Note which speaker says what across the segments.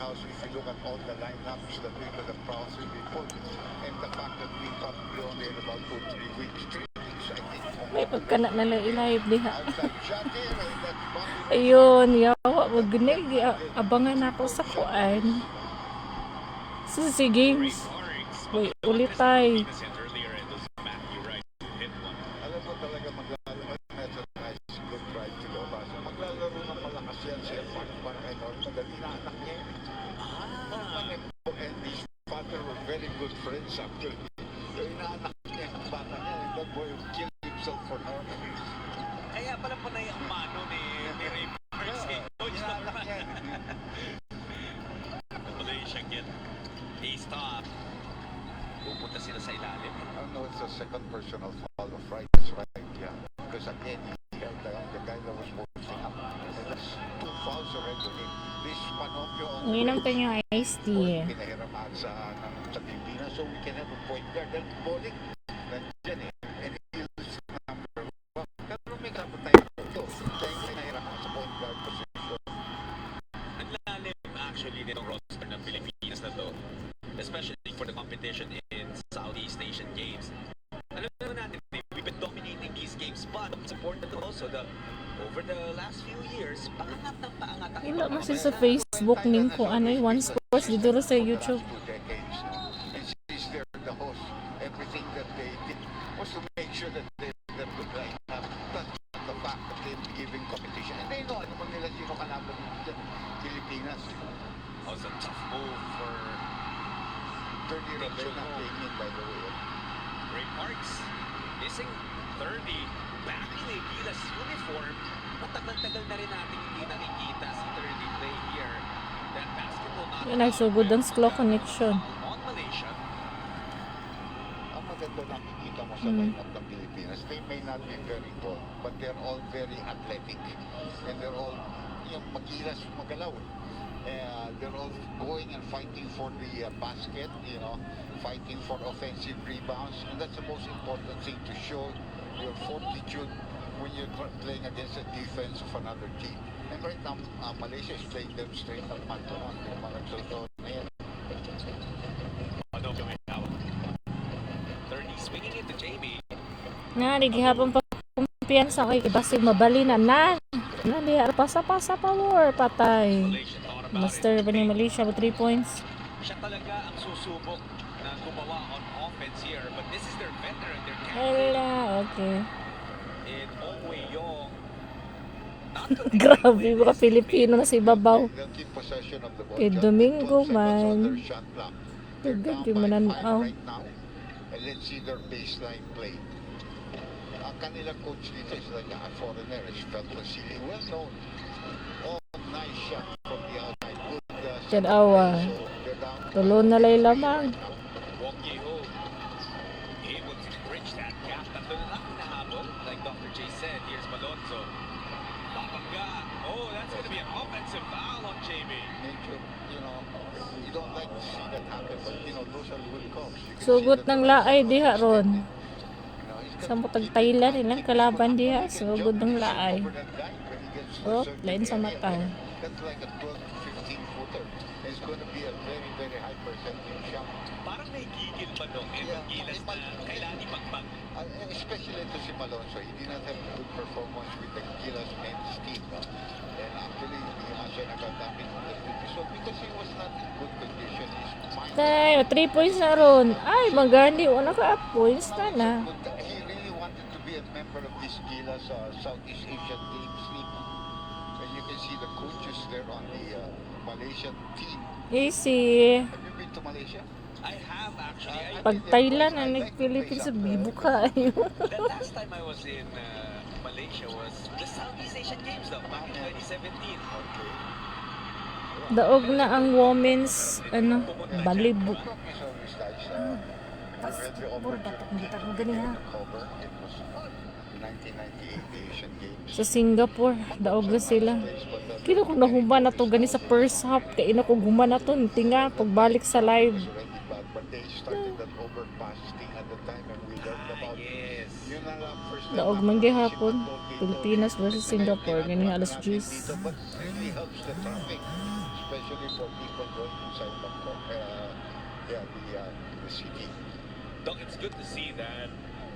Speaker 1: powerhouse if you look at all the lineups that we could have possibly put, and the fact that we probably only had about 2-3 weeks, 3 weeks, I think.
Speaker 2: May pagkana na lang i-live diha.
Speaker 1: Outside shot here, and that's Bobby.
Speaker 2: Ayun, yawa, magnig. Abangan ako sa kuan. Sa SEA Games. Wait, ulit tayo.
Speaker 1: Alam mo talaga maglalaro na nice good drive to go. Maglalaro ng malakas yan siya. Parang enorme. Madali na anak niya. And his father were very good friends actually. So inaanak niya ang bata niya. And that boy will kill himself for her.
Speaker 3: Kaya pala panay ang mano ni Ray Parks.
Speaker 1: Inaanak niya.
Speaker 3: Malaysia get a stop. Pupunta sila sa ilalim.
Speaker 1: I know it's a second personal foul of right. That's right, yeah. Because again, he held the guy that was posting up. And that's 2 fouls already. This Panopio on the
Speaker 2: Ngayon tayo yung iced tea.
Speaker 1: pinahiramaan sa Pilipinas, so we can have a point guard. Then bowling, nandiyan eh. And he's number 1. Pero may kapot tayo ito. Tayo pinahiramaan sa point guard position.
Speaker 3: Ang lalim actually nitong roster ng Pilipinas na to. Especially for the competition in Southeast Asian Games. Alam naman natin, we've been dominating these games, but it's important also that over the last few years, paangat ng paangat ang
Speaker 2: Ila mo siya sa Facebook ning ko ano One Sports dito rin sa YouTube.
Speaker 1: 2 decades now. And she's there, the host. Everything that they did was to make sure that they could line up. That's the fact that they're giving competition. And they know, ano kung nila sino kalaban ng Pilipinas.
Speaker 3: Also tough move for
Speaker 1: 30 Ravena came in, by the way.
Speaker 3: Ray Parks. Missing 30. Back in a Gilas uniform. Matagal-tagal na rin natin hindi nakikita si 30 play here. That basketball not
Speaker 2: Yun ay so good ang slow connection.
Speaker 3: on Malaysia.
Speaker 1: Ang maganda nakikita mo sa lineup ng Pilipinas, they may not be very tall, but they're all very athletic. And they're all, yung magilas, magalaw. They're all going and fighting for the basket, fighting for offensive rebounds. And that's the most important thing, to show your fortitude when you're playing against the defense of another team. And right now, Malaysia is playing them straight up man-to-man. Yung mga nagsusunod na yan.
Speaker 3: Ano gawin now? 30 swinging it to Jamie.
Speaker 2: Nga, nagihapon pa kumpiyansa kay basig mabali na na. Diha, pasa-pasa power, patay.
Speaker 3: Malaysia thought about
Speaker 2: Master
Speaker 3: it.
Speaker 2: pa ni Malaysia with 3 points.
Speaker 3: Siya talaga ang susubok na gumawa on offense here. But this is their veteran, their captain.
Speaker 2: Hala, okay.
Speaker 3: In Ongwei Yong.
Speaker 2: Grabe, mga Filipino na si Babaw.
Speaker 1: They'll keep possession of the ball.
Speaker 2: Kay
Speaker 1: Just
Speaker 2: Domingo
Speaker 1: 12 seconds on
Speaker 2: man.
Speaker 1: their shot clock. They're
Speaker 2: Tugad
Speaker 1: down
Speaker 2: yung
Speaker 1: by
Speaker 2: mananaw.
Speaker 1: 5 right now. And let's see their baseline play. Ang kanilang coach dito is like a foreigner. It's Feltosili. Well known. Oh, nice shot from the outside. Good
Speaker 2: Tinawa.
Speaker 1: so they're down.
Speaker 2: Tulo na lay lamang.
Speaker 3: Wong Ki-ho able to bridge that gap. Tatlo na lang nahabol. Like Dr. J said, here's Malonzo. Babangga. Oh, that's going to be an offensive foul on Jamie.
Speaker 1: Medyo, you don't like to see that happen, but those are good calls. You can
Speaker 2: Sugot
Speaker 1: see that
Speaker 2: ng
Speaker 1: the-
Speaker 2: laay diha ron.
Speaker 1: he's
Speaker 2: Sa
Speaker 1: got-
Speaker 2: mutag Thailand ilang kalaban diha. Sugod ng laay.
Speaker 1: over that guy when he gets to
Speaker 2: Oh,
Speaker 1: a certain
Speaker 2: lain sa
Speaker 1: area.
Speaker 2: mata.
Speaker 1: That's like a 12 to 15 footer. It's going to be a very, very high percentage shot.
Speaker 3: Parang may gigil pa nung
Speaker 1: Yeah,
Speaker 3: Gilas na kailangan ipagpag.
Speaker 1: Especially to si Malonzo. He did not have a good performance with the Gilas men's team. No? And actually, hindi naman siya nagagamit ng so because he was not in good condition. His mind
Speaker 2: Tay, 3 points na ron. Ay, magandi. Una ka points na na.
Speaker 1: He really wanted to be a member of this Gilas Southeast Asian Games team. And you can see the coaches there on the Malaysian team.
Speaker 2: Easy.
Speaker 1: Have you been to Malaysia?
Speaker 3: I have actually.
Speaker 2: Pag Thailand ang nag-Philippines, bibo kayo.
Speaker 3: The last time I was in Malaysia was the Southeast Asian Games though, back in 2017.
Speaker 1: Okay.
Speaker 2: Daog na ang women's, balibok.
Speaker 1: It's always nice. Had the opportunity to cover. It was 1998 Asian Games.
Speaker 2: Sa Singapore, daog na sila. Kino kung nahuman na to gani sa first half, kaya ina kung human na to, tinga, pagbalik sa live.
Speaker 1: It's already bad, but they started that overpass thing at the time and we learned about it.
Speaker 3: Yes.
Speaker 1: Yun ang first time
Speaker 2: Daog man gihapon, Pilipinas versus Singapore, gani alas 10.
Speaker 1: But it really helps the traffic, especially especially for people going inside Bangkok, the city.
Speaker 3: Doc, it's good to see that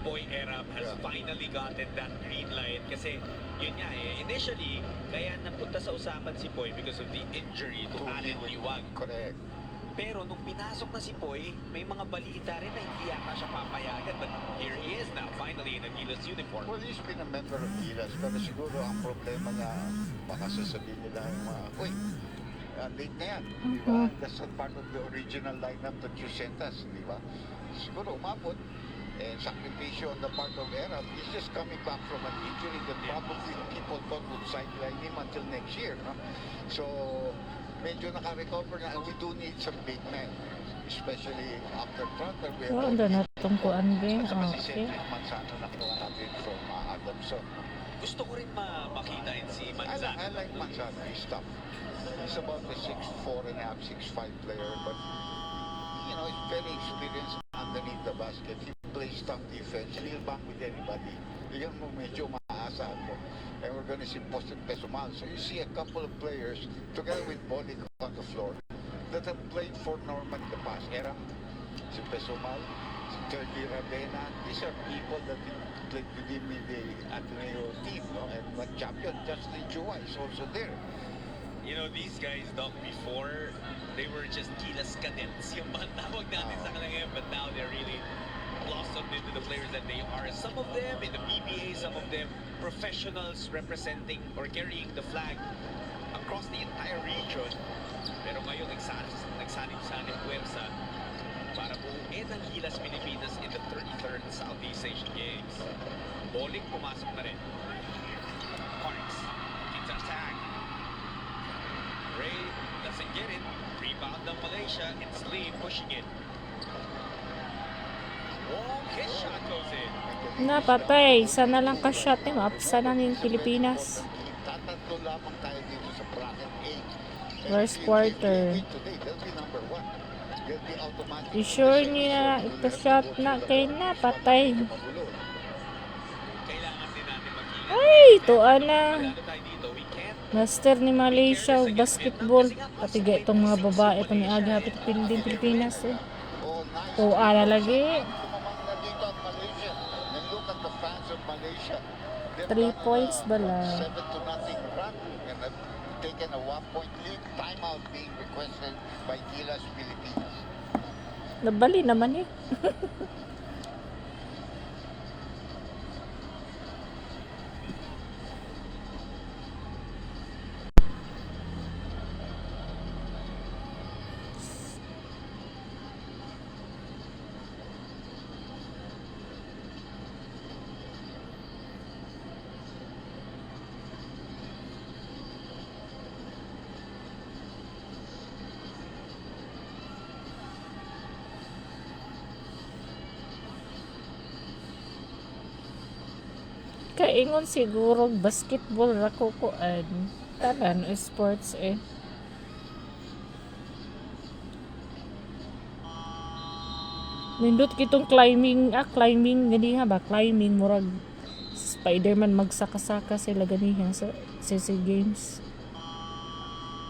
Speaker 3: Boy Erap has
Speaker 1: Yeah.
Speaker 3: finally gotten that green light kasi yun nga initially kaya napunta sa usapan si Boy because of the injury to Allen Liwag.
Speaker 1: Correct.
Speaker 3: Pero nung pinasok na si Boy, may mga balita rin na hindi yata siya papayagan. But here he is now, finally in a Gilas uniform.
Speaker 1: Well, he's been a member of Gilas, pero siguro ang problema niya, baka sasabihin nila yung mga, uy, late na yan, di ba? That's not part of the original lineup that you sent us, di ba? Siguro umabot, and sakripisyo on the part of Erap. He's just coming back from an injury that probably people thought would sideline him until next year, no? So, medyo naka-recover na, and we do need some big men, especially after Trotter.
Speaker 2: So, ando na itong kuan din.
Speaker 1: Kasama si
Speaker 2: Okay.
Speaker 1: Cedric Manzano na kinuha natin from Adamson.
Speaker 3: Gusto ko rin makita yun si Manzano.
Speaker 1: I like Manzano. He's tough. He's about a 6'4 and a half, 6'5 player, but you know, he's very experienced underneath the basket. He plays tough defense. He'll bang with anybody. Yan mo medyo maaasahan mo. And we're going to see Posted Pesumal. So you see a couple of players together with Bolik on the floor that have played for Norman in the past. Era, si Pesumal, si Terdy Ravena. These are people that played with him in the Ateneo team, no? And one champion, Justin Chua is also there.
Speaker 3: You know, these guys, Doc, before, they were just Gilas cadets. Yung mga tawag natin sa kanila ngayon, but now they're really blossomed into the players that they are. Some of them in the PBA, some of them professionals representing or carrying the flag across the entire region. Pero ngayon, nagsanib-sanib puwersa para buuin ang Gilas Pilipinas in the 33rd Southeast Asian Games. Bowling, pumasok na rin. Parks, keeps on tag. Ray doesn't get it. Rebound of Malaysia. It's Lee pushing it. Wong, his shot goes in.
Speaker 2: Napatay. Sana lang ka-shot eh. Maapsa na ng Pilipinas.
Speaker 1: Tatatlo lamang tayo dito sa bracket 8.
Speaker 2: First quarter.
Speaker 1: They'll be number 1. They'll be automatic.
Speaker 2: I-sure niya na ito-shot na kay napatay.
Speaker 3: Kailangan din natin mag-ingat.
Speaker 2: Ay, tuan na.
Speaker 3: Lalo tayo dito, we can't.
Speaker 2: Master ni Malaysia o basketball. Patiga itong mga babae pa ni Aga hapit din Pilipinas eh. Tuan na lagi. 3 points bala.
Speaker 1: 7-0 run and have taken a 1-point lead. Timeout being requested by Gilas Pilipinas.
Speaker 2: Nabali naman eh. Kaingon siguro basketball ra ko kuan. Tanan sports eh. Nindot kitong climbing gani ha ba climbing murag Spider-Man magsaka-saka sila ganihan sa SEA Games.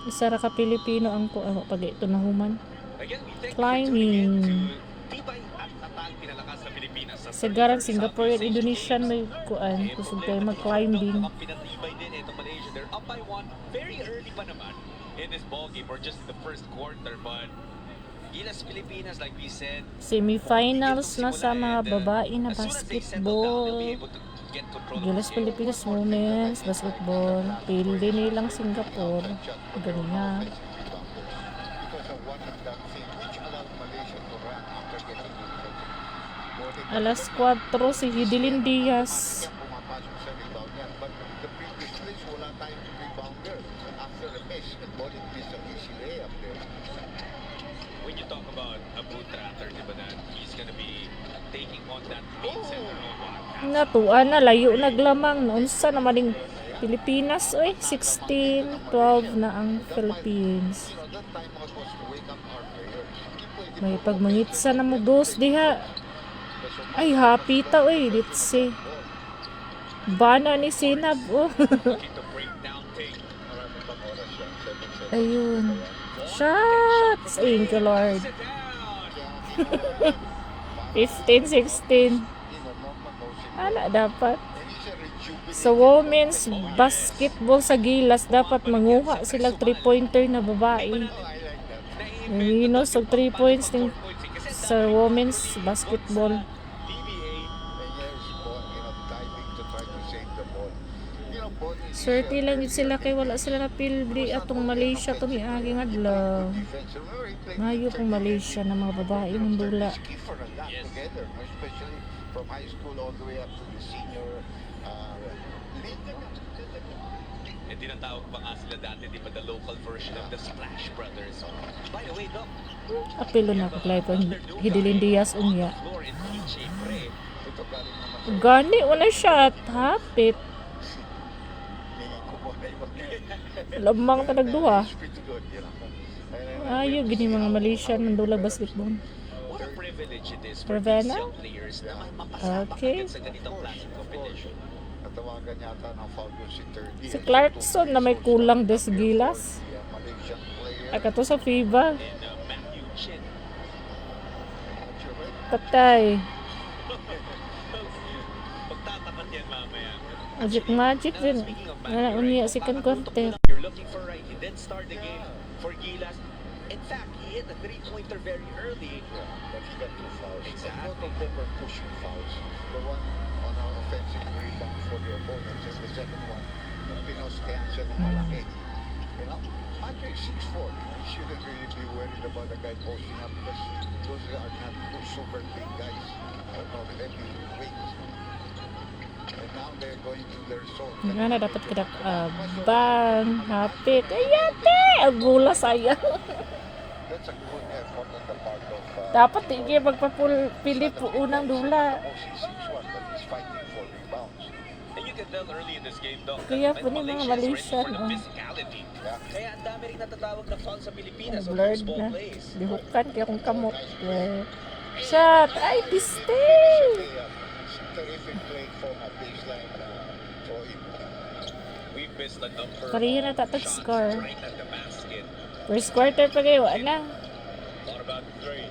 Speaker 2: Isa ra ka Pilipino ang ko pag ito na human.
Speaker 3: Again, we thank
Speaker 2: Climbing.
Speaker 3: you for tuning in to Tibay at Tatal Pinalakas sa Pilipinas.
Speaker 2: Sigaran Singaporean, Indonesian may kuan kusog tayo mag-climbing.
Speaker 3: Ang pinatibay din itong Malaysia. They're up by 1 very early pa naman in this ballgame or just in the first quarter. But Gilas Pilipinas, like we said,
Speaker 2: Semifinals na sa mga babae na basketball. Gilas Pilipinas Women's Basketball. Pildi nilang Singapore. Ganyan. Alas 4 si Hidilyn Diaz.
Speaker 3: when you talk about Abu Tratter, di ba na he's gonna be taking on that main center role.
Speaker 2: Natuan na layo naglamang unsa naman ding Pilipinas oy 16-12 na ang Philippines. May pagmangitsa na mo dos diha. Ay happy ta oy ditsi. Bana ni Sinab oh.
Speaker 3: Looking to break down tape.
Speaker 2: Ayun. Shots! Thank you, Lord.
Speaker 3: Sit down.
Speaker 2: 15-16. Ala, dapat. Sa women's basketball sa Gilas, dapat manguha sila 3-pointer na babae. Nanginos og 3 points din sa women's basketball. Swerte lang din sila kay wala sila na pilbri atong Malaysia tong iaging adlaw. Mayo pong Malaysia na mga babae ng dula.
Speaker 1: From high school all the way up to the senior league.
Speaker 3: Eh, tinatawag pa nga sila dati, di ba, the local version of the Splash Brothers. By the way, Doc,
Speaker 2: Apelo na ko play pang Hidilin Diaz unya.
Speaker 3: floor in peach, pre.
Speaker 1: Ito galing naman
Speaker 2: Gani una shot, hapit. Lamang ta nagduha.
Speaker 1: pretty good, you know.
Speaker 2: Ayo gini mga Malaysian mandula basketball.
Speaker 3: What a privilege it is for
Speaker 2: Ravenna?
Speaker 3: these young players na mapasama
Speaker 2: Okay.
Speaker 3: agad sa ganitong klaseng competition.
Speaker 1: Natawagan yata ng foul yun si Thirdy.
Speaker 2: Si Clarkson na may kulang des Gilas.
Speaker 1: Malaysian player.
Speaker 2: Akato sa FIBA.
Speaker 3: And Matthew Chin.
Speaker 2: Patay.
Speaker 3: Pagtatapat yan mamaya.
Speaker 2: Magic din. Wala unya second quarter.
Speaker 3: You're looking for right. He did start the game for Gilas. In fact, he hit a three-pointer very early.
Speaker 1: Yeah, but he got two fouls.
Speaker 3: Exactly.
Speaker 1: Both of them were pushing fouls. The one on our offensive rebound for the opponents and the second one, yung pinostehan siya ng malaki. You know, Andre 6'4", you shouldn't really be worried about the guy posting up because those are not two super big guys. Not heavy weights. And now they're going to their zone.
Speaker 2: Nga na dapat kadak bang hapit. Ayate, agula sayang.
Speaker 1: That's a good effort on the part of
Speaker 2: Dapat hindi magpapili po unang dula.
Speaker 1: he's 6'1", but he's fighting for rebounds.
Speaker 3: And you can tell early in this game, Doc,
Speaker 2: Kaya
Speaker 3: that
Speaker 2: po ni mga
Speaker 3: Malaysia is ready
Speaker 2: Malaysian,
Speaker 3: for the
Speaker 2: oh.
Speaker 3: physicality. Kaya ang dami rin natatawag na foul sa Pilipinas on
Speaker 2: Blurred
Speaker 3: those ball
Speaker 2: na.
Speaker 3: plays.
Speaker 2: Dihukan kaya kung kamot. Yeah. Shot! Ay, piste!
Speaker 1: Terrific play from a baseline throw-in.
Speaker 3: We've missed a number
Speaker 2: Pareho na
Speaker 3: of
Speaker 2: tatag
Speaker 3: shots
Speaker 2: score.
Speaker 3: right at the basket.
Speaker 2: First quarter pa kayo, ana.
Speaker 3: What about three?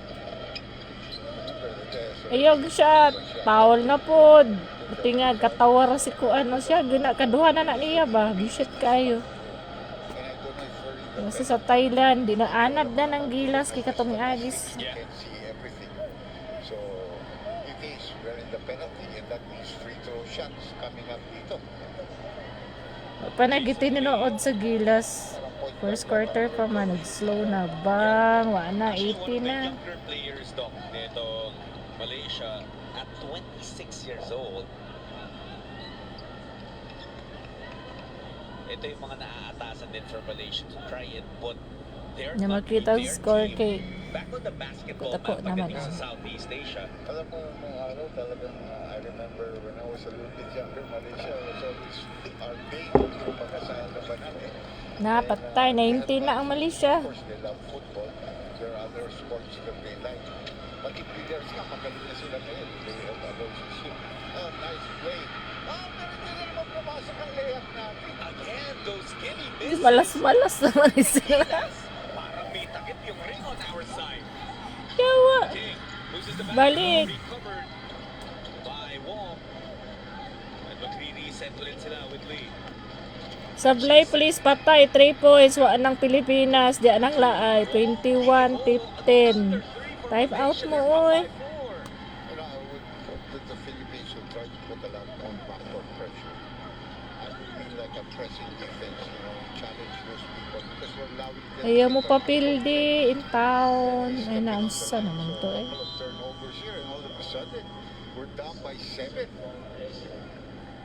Speaker 2: Ayog shot. Foul na po. Buti nga, katawar si Kuan. O siya, kaduha na niya ba? Bisit kayo. Kasi sa Thailand, dinaanad na ng Gilas kay katong Agis.
Speaker 1: You can see everything. So, it is, we're in the penalty and that means free throw shots coming up dito.
Speaker 2: Panagitin ninood sa Gilas. First quarter pa man, nag-slow na. Bang, wala na, 80
Speaker 3: Actually, one of the
Speaker 2: na.
Speaker 3: younger players, Doc, nitong Malaysia at 26 years old. Ito yung mga naaatasan din for Malaysia to try and put their
Speaker 2: Na
Speaker 3: country,
Speaker 2: makita ang
Speaker 3: their
Speaker 2: score
Speaker 3: team
Speaker 2: kay
Speaker 3: back on the basketball
Speaker 2: Tako
Speaker 3: map
Speaker 2: naman,
Speaker 3: pagdating sa
Speaker 2: ah.
Speaker 3: Southeast Asia.
Speaker 1: Alam mo, nung araw talagang, I remember when I was a little bit younger, Malaysia was always our game sa pagkasal na ba natin.
Speaker 2: napatay, 19 na ang Malaysia.
Speaker 1: Of course, they love football. There are other sports that they like. But if leaders nga, magaling na sila ngayon. They have a relationship. Oh, nice play. Oh, pero hindi na naman pumasok ang layup natin.
Speaker 3: Again, those skinny misses.
Speaker 2: Malas-malas naman sila.
Speaker 3: Parang may takip yung ring on our side.
Speaker 2: Yawa.
Speaker 3: King loses the
Speaker 2: Balik.
Speaker 3: recovered by Wong. At magre-reset ulit sila with Lee.
Speaker 2: Sablay police patay, 3 points. Wa ng Pilipinas. Di anang laay. 21-15. Time out mo, oy.
Speaker 1: You know, I would hope that the Philippines will try to put a lot more backdoor pressure. I would mean like a pressing defense, you know, challenge those people because we're allowing them
Speaker 2: Ayaw mo
Speaker 1: to
Speaker 2: pa pildi in town. Ay, naansa naman to eh.
Speaker 1: couple of turnovers here and all of a sudden we're down by 7.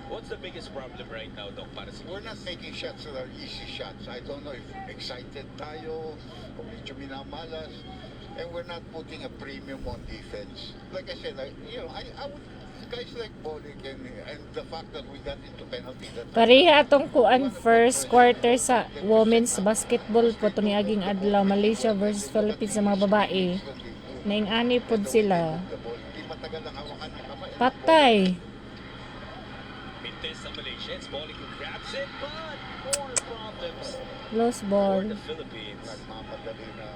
Speaker 3: What's the biggest problem right now, Doc, para sa
Speaker 1: We're not making shots that are easy shots. I don't know if excited tayo o medyo minamalas, and we're not putting a premium on defense. Like I said, I would guys like Bolick and the fact that we got into penalty that
Speaker 2: Pareha atong kuan first quarter sa women's basketball po to aging adlaw Malaysia versus Philippines sa mga babae. Naing-ani pod sila.
Speaker 1: the ball, di matagal ang hawakan ng kamay.
Speaker 2: Patay.
Speaker 3: Mintes sa Malaysia? It's Bolick who grabs it, but more problems
Speaker 2: Lost
Speaker 3: For
Speaker 2: ball.
Speaker 3: the Philippines.
Speaker 1: Nagmamadali na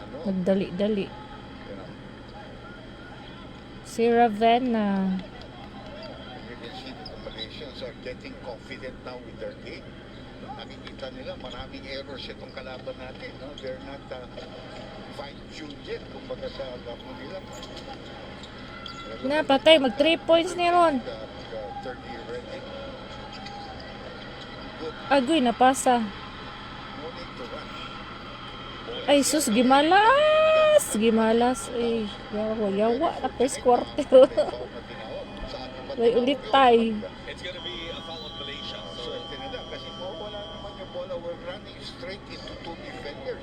Speaker 1: ano,
Speaker 2: Nagdali-dali.
Speaker 1: you know.
Speaker 2: Si Ravenna.
Speaker 1: And you can see that the Malaysians are getting confident now with their game. Nakikita nila maraming errors itong kalaban natin. No? They're not fine-tuned yet, kumbaga sa laro nila.
Speaker 2: Na, patay. Mag 3 points ni Ron.
Speaker 1: Third year ready. Good.
Speaker 2: Agoy, napasa.
Speaker 1: No need to rush.
Speaker 2: Ay, sus, gimalas. Gimalas. Ay, yawa na first quarter. May ulit tay.
Speaker 3: It's gonna be a foul on Malaysia. So
Speaker 1: Swerte nila kasi mawala naman yung bola. We're running straight into two defenders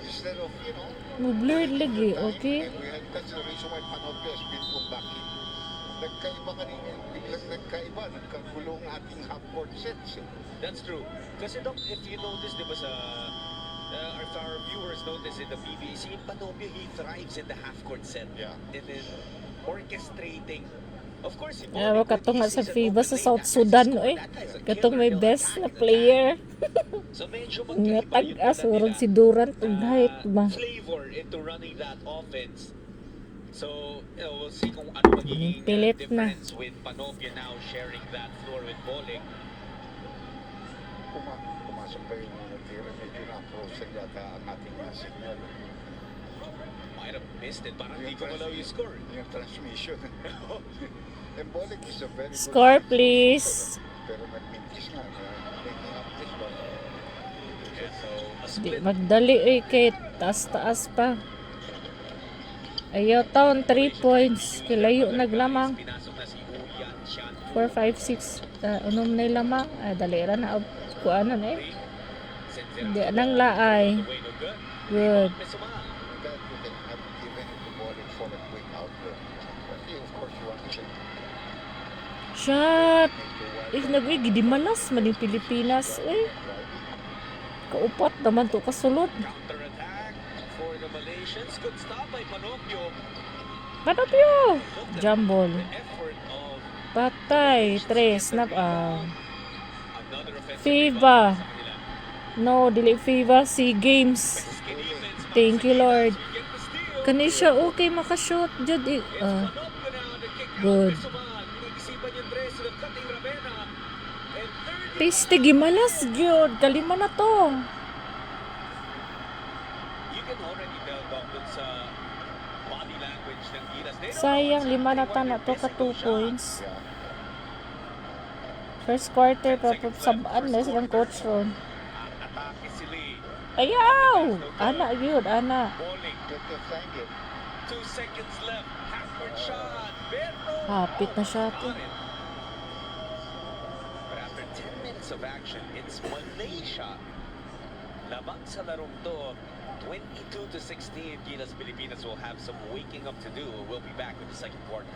Speaker 1: instead of, you know,
Speaker 2: Blurred lagi, okay?
Speaker 1: and we had, that's the reason why Panoply has been put back in. Nagkaiba kanina, biglang nagkaiba, nagkagulong ating half-court sets.
Speaker 3: that's true. Kasi Doc, if you notice, di ba sa if our viewers notice in the PBC, Panopio, he thrives in the half-court set.
Speaker 1: Yeah.
Speaker 3: And then orchestrating. Of course, si
Speaker 2: Pero
Speaker 3: Bobby,
Speaker 2: katong nga
Speaker 3: when he
Speaker 2: sa
Speaker 3: sees an
Speaker 2: FIBA
Speaker 3: open
Speaker 2: sa
Speaker 3: lane,
Speaker 2: South
Speaker 3: that guy's
Speaker 2: Sudan,
Speaker 3: score,
Speaker 2: eh.
Speaker 3: that guy's a
Speaker 2: Katong
Speaker 3: killer.
Speaker 2: may
Speaker 3: He'll
Speaker 2: best
Speaker 3: attack
Speaker 2: na
Speaker 3: and
Speaker 2: player.
Speaker 3: So medyo
Speaker 2: Nga
Speaker 3: magkaiba yung
Speaker 2: tag-as,
Speaker 3: dala
Speaker 2: urag
Speaker 3: nila,
Speaker 2: si Durant, height ba?
Speaker 3: flavor into running that offense. So, we'll see kung ano magiging
Speaker 2: Pilit na.
Speaker 3: difference with Panopia now sharing that floor with Bowling.
Speaker 1: Pumasok pa yung tira, medyo na-frozen yata ang ating signal.
Speaker 3: Might have missed it. Parang di ko malaw yung score.
Speaker 1: Yung transmission. Embolic is a very good
Speaker 2: Score,
Speaker 1: defensive
Speaker 2: please.
Speaker 1: shooter, pero nagmintis nga, making up this one.
Speaker 3: Yeah, so, a
Speaker 2: Di
Speaker 3: split.
Speaker 2: magdali eh, Kate. Taas-taas pa. Ayaw taon, 3 points. Kilayo naglamang.
Speaker 3: Pinasok na si Uyan Chan.
Speaker 2: 4, 5, 6. Unom na lamang. Dalira na. Kuanan eh. Hindi, anang laay. Good.
Speaker 1: That you can have given it to Embolic for a quick outlet. But you, of course, you want to
Speaker 2: Shot! Nag-uy, gidimalas man yung Pilipinas. Kaupat naman to kasulod.
Speaker 3: Counter-attack for the Malaysians. Good stop by Panopio.
Speaker 2: Panopyo! Jumble.
Speaker 3: The effort of
Speaker 2: Patay. 3. Snap.
Speaker 3: another offensive
Speaker 2: FIBA.
Speaker 3: rebound sa kanila.
Speaker 2: No, dili FIBA. SEA Games.
Speaker 3: Risky defense,
Speaker 2: Thank you, Lord.
Speaker 3: we get the steal.
Speaker 2: Kani siya okay makashoot. Jud.
Speaker 3: Panopio now the kick out.
Speaker 2: Good.
Speaker 3: Besuman. Pinag-isipan yung tres to the cutting Ravenna. And 30.
Speaker 2: Piste gimalas gyud. Kalima na to.
Speaker 3: You can already tell Doc dun sa body language ng Gilas. They don't know
Speaker 2: Sayang,
Speaker 3: what's
Speaker 2: 5 na
Speaker 3: happening
Speaker 2: tana
Speaker 3: when
Speaker 2: to
Speaker 3: they're
Speaker 2: ka 2
Speaker 3: missing those
Speaker 2: points.
Speaker 3: shots.
Speaker 2: First quarter pa sabaan na silang coach ron.
Speaker 3: Atake si Lee.
Speaker 2: Ayaw! Ana gyud, ana.
Speaker 3: Bowling.
Speaker 1: get to thank it.
Speaker 3: 2 seconds left. Half-court shot. Pero
Speaker 2: Hapit na siya to.
Speaker 3: got it. But after 10 minutes of action, it's Malaysia. Labang sa larong to, 22-16. Gilas Pilipinas will have some waking up to do. We'll be back with the second quarter.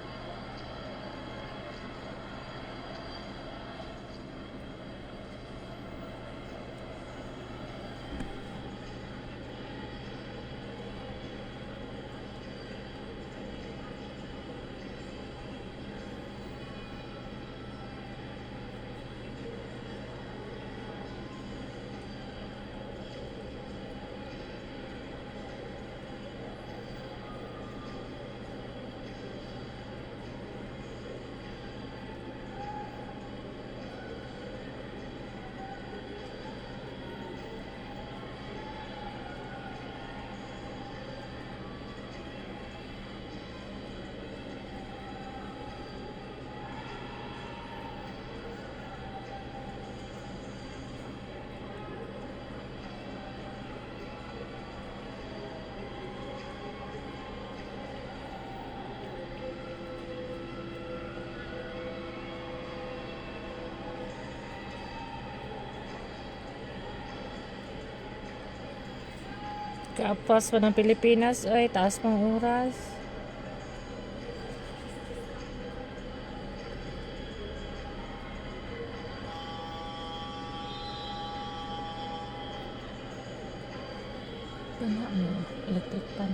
Speaker 2: Kapas pa ng Pilipinas. Ay, taas pang oras. Ano mo? Electric pan.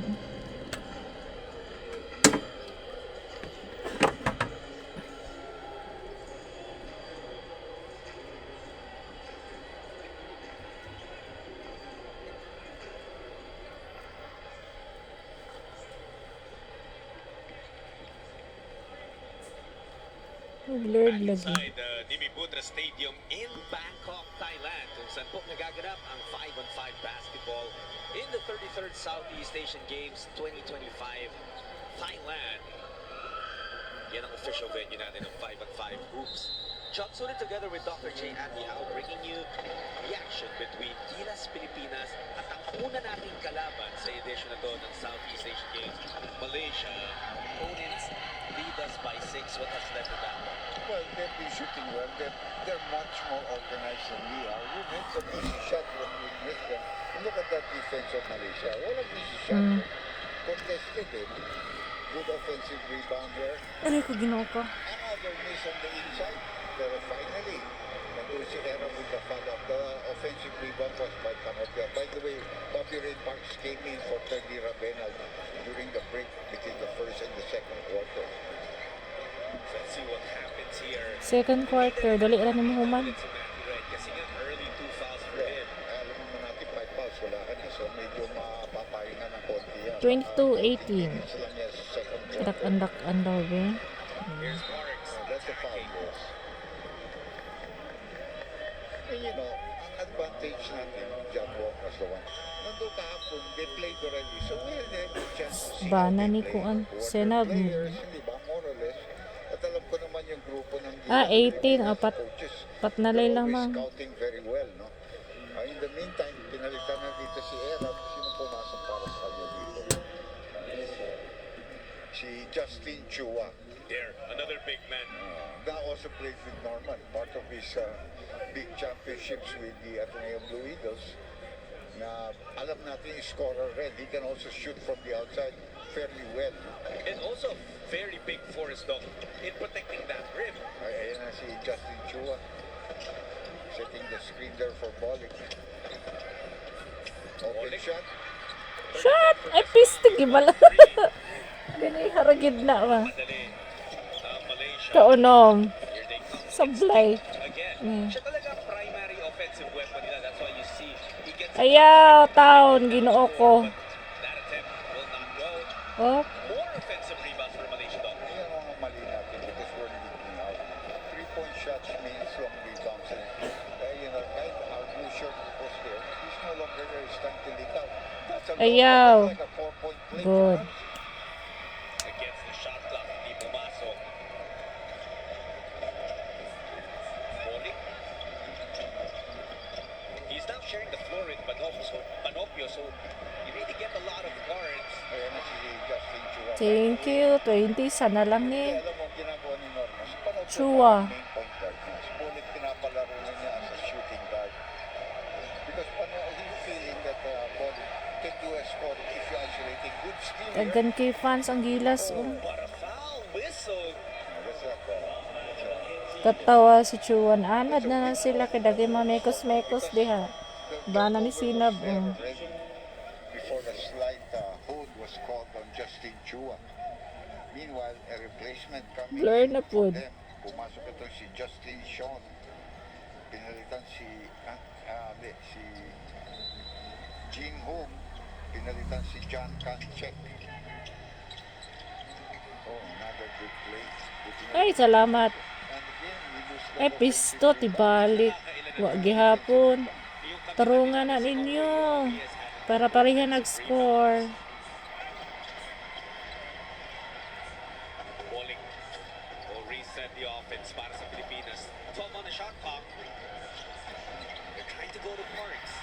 Speaker 2: Blurred
Speaker 3: Back
Speaker 2: lagi.
Speaker 3: inside the Nimibutra Stadium in Bangkok, Thailand, kung saan po nagaganap ang 5-on-5 basketball in the 33rd Southeast Asian Games 2025 Thailand. Yan ang official venue natin ng 5-on-5 hoops. Chuck suited together with Dr. J. Atiao, bringing you the action between Gilas Pilipinas at ang una nating kalaban sa edition na to ng Southeast Asian Games, Malaysia. Opponents lead us by 6. What has led to that?
Speaker 1: Well, they've been shooting well. They're much more organized than we are. We made some easy shot when we missed them. Look at that defense of Malaysia. Walang easy shot. Contested eh. Good offensive rebound there.
Speaker 2: Aray ko, ginoo ko.
Speaker 1: Another miss on the inside. Pero finally, nandun si Era with the follow-up. The offensive rebound was by Panopia. By the way, Bobby Ray Parks came in for Terdy Ravenal during the break between the first and the second quarter.
Speaker 3: Let's see what happens here.
Speaker 2: Second quarter, dali ra nimo human.
Speaker 3: It's a Matthew Red kasi nga early 2 fouls for him.
Speaker 1: Alam naman natin, 5 fouls, wala ka na. So medyo mapapahinga ng konti yan.
Speaker 2: 22-18.
Speaker 1: Sila niya sa second quarter.
Speaker 2: Dak-andak andaw be.
Speaker 3: Here's Parks.
Speaker 1: That's a foul, yes. And you know, ang advantage natin, John Wong was the one. Nandun kahapon, they played already. So we had a chance to see
Speaker 2: Bana
Speaker 1: how
Speaker 2: ni
Speaker 1: they
Speaker 2: kuan,
Speaker 1: play. Who are
Speaker 2: Senab.
Speaker 1: their players, di ba? More or less. At alam ko naman yung grupo ng
Speaker 2: 18, apat.
Speaker 1: coaches.
Speaker 2: Patnalay lang,
Speaker 1: They're
Speaker 2: ma'am.
Speaker 1: always scouting very well, no? In the meantime, pinalitan na dito si Era. Sino pumasok para sa kanya dito? Si Justin Chua.
Speaker 3: There, another big man.
Speaker 1: That also played with Norman, part of his big championships with the Ateneo Blue Eagles. Na alam natin yung scorer red. He can also shoot from the outside fairly well.
Speaker 3: And also very big force dog in protecting that rim.
Speaker 1: Ayan na si Justin Chua. Setting the screen there for Bollick. Open shot.
Speaker 2: Shot! Ay, piste, gibala. Ganay, haragid na ba?
Speaker 3: Madali. Malaysia.
Speaker 2: Kaunom.
Speaker 3: Here they come.
Speaker 2: Sablay.
Speaker 3: Again. Siya talaga ang primary offensive weapon nila. That's why you see he gets
Speaker 2: Ayaw, taon, ginoo ko.
Speaker 3: that attempt will not go.
Speaker 2: Oh,
Speaker 3: More offensive rebounds for Malaysia dog.
Speaker 1: Ayan ang mali natin because we're leaking out. 3-point shots means long rebounds. You know, kahit our blue shirt was there, he's no longer there. It's time to leak out. That's
Speaker 2: Ayaw.
Speaker 1: like a 4-point play.
Speaker 2: Good.
Speaker 3: Against the shot clock, hindi pumasok. Bowling. He's now sharing the floor with Panopio, so you really get a lot of guards.
Speaker 1: Ayan na si Justin Chua.
Speaker 2: thank you. 20, sana lang ni.
Speaker 1: Alam mo ang ginagawa ni Norma. Si Panopio
Speaker 2: Chua.
Speaker 1: main point guard niya. Si Bullet pinapalaro niya as a shooting guard. Because he's feeling that Bullet can do a score if you isolate a good steal here.
Speaker 2: Daghan kay fans ang Gilas. Oh.
Speaker 3: But a foul whistle.
Speaker 1: That's not
Speaker 2: Katawa si Chuan. Anad na lang sila kay dagay mga mekos-mekos diha. Bana ni Sinab. Oh.
Speaker 1: Before the slight hold was called on Justin Chua. Meanwhile, a replacement coming
Speaker 2: Blur
Speaker 1: in
Speaker 2: na
Speaker 1: for
Speaker 2: pod.
Speaker 1: them. Pumasok ito si Justin Sean. Pinalitan si Jin Hong. Pinalitan si John Kanchek. Oh, another good play.
Speaker 2: Ay, salamat.
Speaker 1: And again, we lose the
Speaker 2: Ay, pisto, tibalik. Wa gihapon. Tarungan na ninyo. Para pareha nag-score.
Speaker 3: Bowling will reset the offense para sa Pilipinas. 12 on the shot clock. They're trying to go to Parks.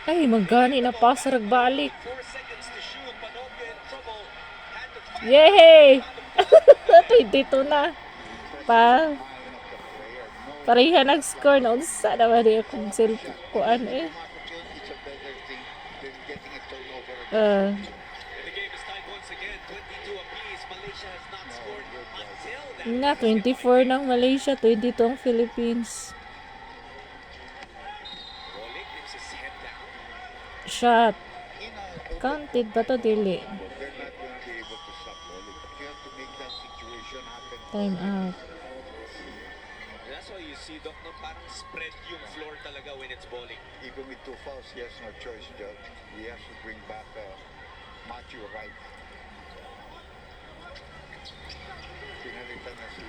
Speaker 2: Ay, magani na pasarag balik.
Speaker 3: 4 seconds to shoot. Panopia in trouble. Had to fight.
Speaker 2: Yay! 22 na. Pareha nag-score na unsa naman rin akong cellphone kuan eh.
Speaker 1: It's a better thing than getting a turnover.
Speaker 3: And the game is tied once again. 22 apiece. Malaysia has not scored until that.
Speaker 2: Na, 24 ng Malaysia, 22 ang Philippines.
Speaker 3: Bowling keeps his head down.
Speaker 2: Shot. Counted ba to, dili?
Speaker 1: They're not going to be able to stop Bollick. You have to make that situation happen.
Speaker 2: Time out.
Speaker 3: That's why you see Doc, no, parang spread yung floor talaga when it's bowling.
Speaker 1: Even with 2 fouls, he has no choice, Judge. He has to bring back Matthew Wright. Pinalitan na si...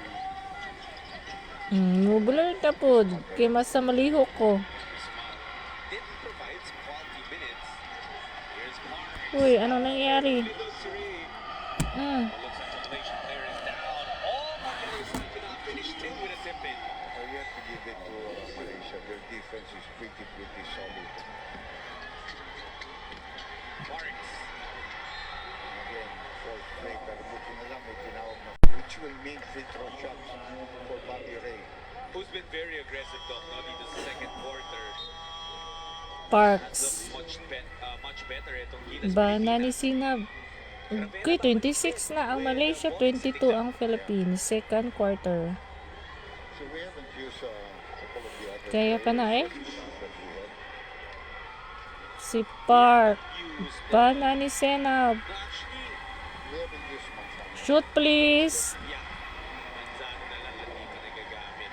Speaker 2: Mubulan na po. Kaya mas sa malihok ko.
Speaker 3: Didn't provide some quality minutes. Here's Mark.
Speaker 2: Uy, anong nangyari?
Speaker 3: Those three.
Speaker 2: Mm.
Speaker 3: Looks like the Malaysian player is down. Oh my goodness, he cannot finish two with a tip in.
Speaker 1: You have to give it to Malaysia. Their defense is pretty solid.
Speaker 3: Marks.
Speaker 1: And again, false break. Pero buti na lang may tinawag na which will mean free throw shots for Bobby Ray.
Speaker 3: Who's been very aggressive, Doc, not in the second quarter.
Speaker 2: Parks.
Speaker 3: Much better itong Gilas
Speaker 2: Bana ni
Speaker 3: Pilipinas.
Speaker 2: Sinab. Okay, 26 na ang Malaysia, 22 ang Philippines. Second quarter.
Speaker 1: So we haven't used a couple of the other
Speaker 2: Kaya pa na eh.
Speaker 1: that we had.
Speaker 2: Si Park.
Speaker 3: Used,
Speaker 2: Bana ni Sinab.
Speaker 3: no, actually,
Speaker 1: We haven't used Manzano.
Speaker 2: Shoot please.
Speaker 3: yeah. Manzano na lang ang dito nagagamit.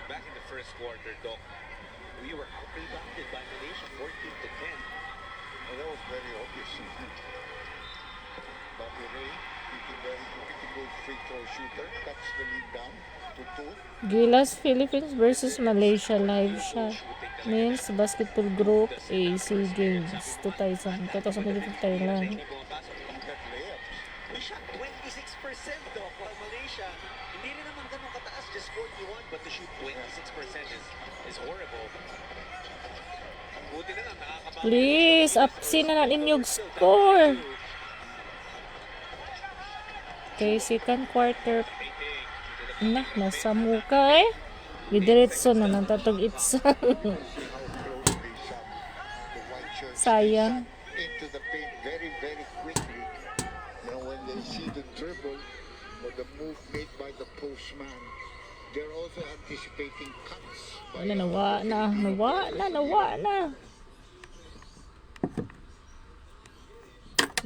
Speaker 3: Back in the first quarter, Doc, we were out-rebounded by Malaysia 14-10.
Speaker 1: Well, that was very obvious. Bobby Ray, pretty good free throw shooter. Cuts the lead down to 2.
Speaker 2: Gilas Philippines versus Malaysia live shot. Men's basketball group SEA Games 2025 Thailand.
Speaker 1: Cut layups.
Speaker 3: We shot 26%, Doc, while Malaysia, hindi rin naman ganun kataas, just 41, but to shoot 26% is horrible. Buti na lang, nakakabawi.
Speaker 2: Please, upsin na natin yung score. Okay, second quarter. Nasa muka eh. Gidiretso na ng tatog itsa.
Speaker 1: How close they shot. The white shirts
Speaker 2: Sayang.
Speaker 1: into the paint very, very quickly. Now when they see the dribble or the move made by the postman, they're also anticipating cuts.
Speaker 2: Wala, nawa na.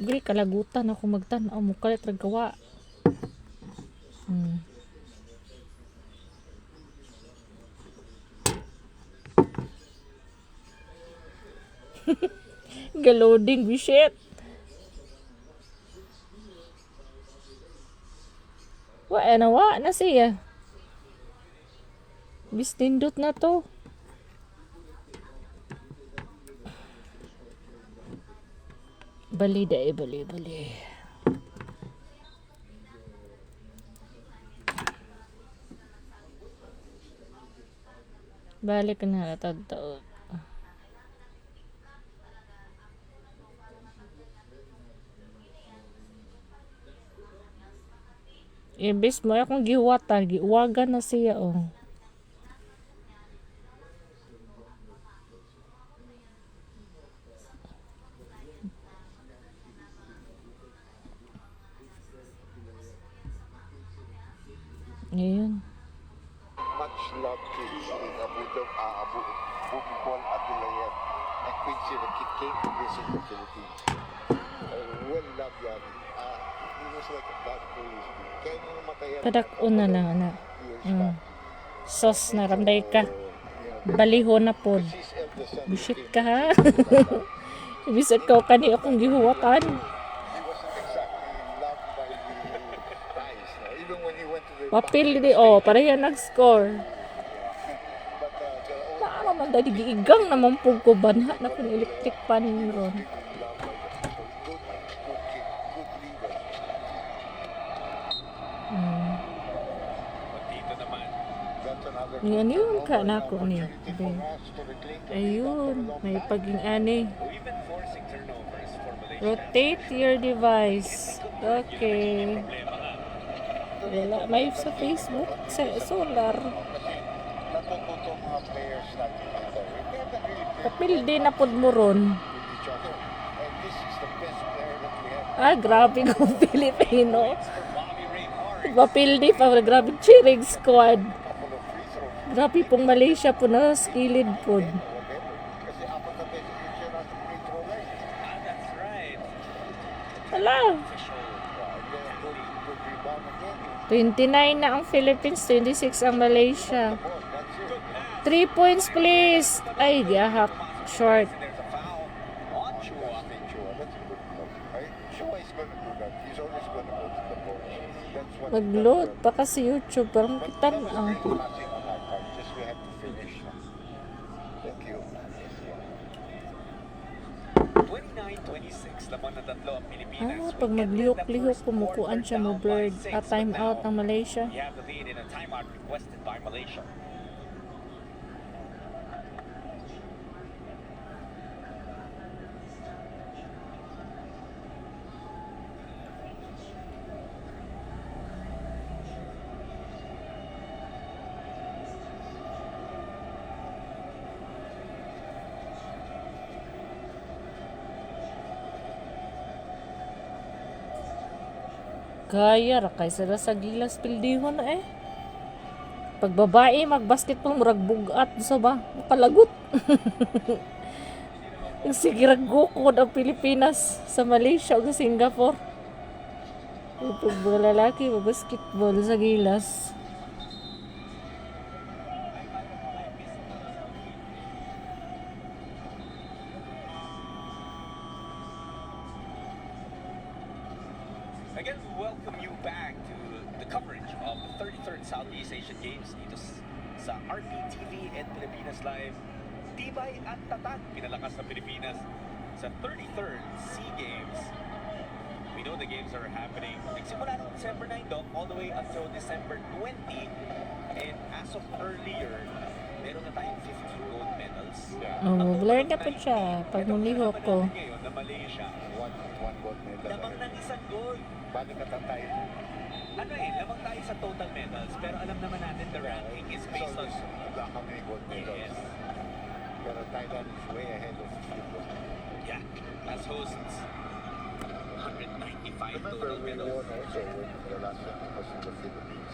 Speaker 2: Gri, kalagutan ako magtanaw mo kalit ragawa. Galoding, bishit. Nawa na siya. Bistindot na to. Bali. Balik na natagtaon. Imbes mo akong giwatan, giwagan na siya oh. Ngayon.
Speaker 1: Much love to Abu Bukol Aguilayan and Quincy the kid came to visit the Philippines. Well loved yan. He was like a bad boy. Kaya nung namatay yan,
Speaker 2: Padakon na lang na.
Speaker 1: years back.
Speaker 2: Sos na ramday ka. Baliho na pod.
Speaker 1: His eldest son
Speaker 2: Bushit
Speaker 1: came.
Speaker 2: ka ha. Ibisat ko kani akong gihuwatan.
Speaker 1: He wasn't exactly loved by the guys. Even when he went to the
Speaker 2: Papil di pareha nag-score.
Speaker 1: but the
Speaker 2: Naa man dali giigang naman pug ko banha na kun electric pan ron.
Speaker 1: loved by the people. Good kid, good leader.
Speaker 3: Dito naman,
Speaker 1: That's another
Speaker 2: Ngayon yun ka na ako ni.
Speaker 1: opportunity for us to reclaim the
Speaker 2: Ayun, may paging ani.
Speaker 3: we've been forcing turnovers for Malaysia.
Speaker 2: Rotate your device. Okay.
Speaker 3: Problema nga.
Speaker 2: Wala, live sa Facebook, sa solar.
Speaker 1: Kasi natututo mga players natin dito. They haven't really played
Speaker 2: Kapil din na pod mo ron.
Speaker 1: with each other. And this is the best player that we have.
Speaker 2: Grabe kong Pilipino.
Speaker 3: For Bobby Ray Marks.
Speaker 2: Papildi pa, grabe cheering squad.
Speaker 1: Couple of free throws.
Speaker 2: Grabe pong Malaysia po na skilled pod.
Speaker 1: Whatever. Kasi apat na beses yung siya nasa free throw line.
Speaker 3: That's right.
Speaker 2: Hala,
Speaker 3: Official.
Speaker 1: And then good rebound again.
Speaker 2: 29 na ang Philippines, 26 ang Malaysia.
Speaker 1: Boss, that's it.
Speaker 2: 3 points please. Ay, gahak. Short.
Speaker 3: There's a foul on Chua.
Speaker 1: That's a good play.
Speaker 2: Mag-load pa kasi YouTube. Parang kita
Speaker 1: Nothing on our part. Just we have to finish. No? Thank you.
Speaker 3: 29-26, lamang na tatlo ang Pilipinas.
Speaker 2: Pag maglihok-lihok, kumukuan siya mo bird. Time out ng Malaysia.
Speaker 3: We have the lead in a timeout requested by Malaysia.
Speaker 2: Kaya ra kay sila sa Gilas Pilipinas na eh. Pag babae mag-basketball murag bugat sa ba? Makalagot. Sige ragukod ang Pilipinas sa Malaysia o Singapore. Pag mga lalaki mag-basketball sa Gilas.
Speaker 3: Again, we welcome you back to the coverage of the 33rd Southeast Asian Games dito sa RPTV and Pilipinas Live. Tibay at tatag pinalakas ng Pilipinas sa 33rd SEA Games. We know the games are happening. Nagsimula noong December 9, Doc, all the way until December 20. And as of earlier, meron na tayong 15 gold medals.
Speaker 2: Blur na po siya pag mulihok ko.
Speaker 3: Ngayon na Malaysia,
Speaker 1: One gold medal.
Speaker 3: lamang ng isang gold.
Speaker 1: Bali na tayo.
Speaker 3: Lamang tayo sa total medals, pero alam naman natin the ranking is based on...
Speaker 1: Wala kami gold medals.
Speaker 3: Yes.
Speaker 1: Pero Thailand is way ahead of Philippines.
Speaker 3: Yeah, as hosts, 195
Speaker 1: Remember,
Speaker 3: total
Speaker 1: we
Speaker 3: medals.
Speaker 1: won also when the last one was in the Philippines.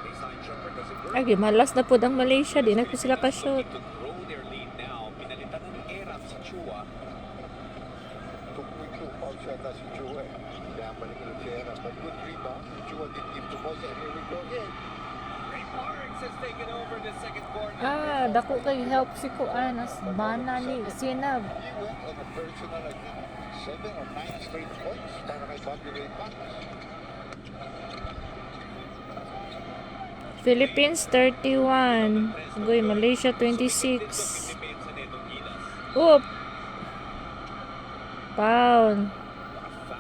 Speaker 3: Baseline jumper doesn't work.
Speaker 2: Ay, malas na po ang Malaysia. Di na po sila ka-shoot.
Speaker 3: To grow their lead now, pinalitan ng Erap sa Chua.
Speaker 1: 2.2 foul shot na si Chua. Kaya balik ulit si Era. But good rebound. Chua did give the ball. And here we go again.
Speaker 3: Ray Parks has taken over the second quarter.
Speaker 2: Dako kay help si Kuan. As bana ni Sinab.
Speaker 1: He went on a personal, I think, 7 or 9 straight points para kay Bobby Ray Parks.
Speaker 2: Philippines 31. Goy, Malaysia 26.
Speaker 3: Depensa netong Gilas.
Speaker 2: Oop. Foul.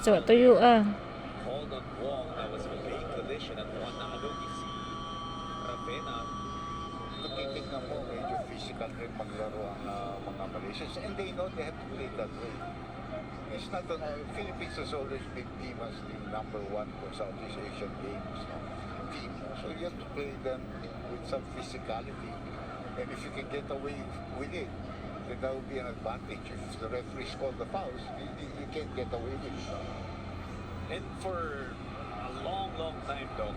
Speaker 2: So, tuyo
Speaker 3: Called on Wong. That was a big collision at one na si Ravena.
Speaker 1: Nagtitignan mo, medyo physical rin maglaro ang mga Malaysians. And they know they have to play that way. It's not Philippines has always been team as the number one for Southeast Asian Games team. So you have to play them with some physicality. And if you can get away with it, then that would be an advantage. If the referees call the fouls, you can't get away with it.
Speaker 3: And for a long, long time, Doc,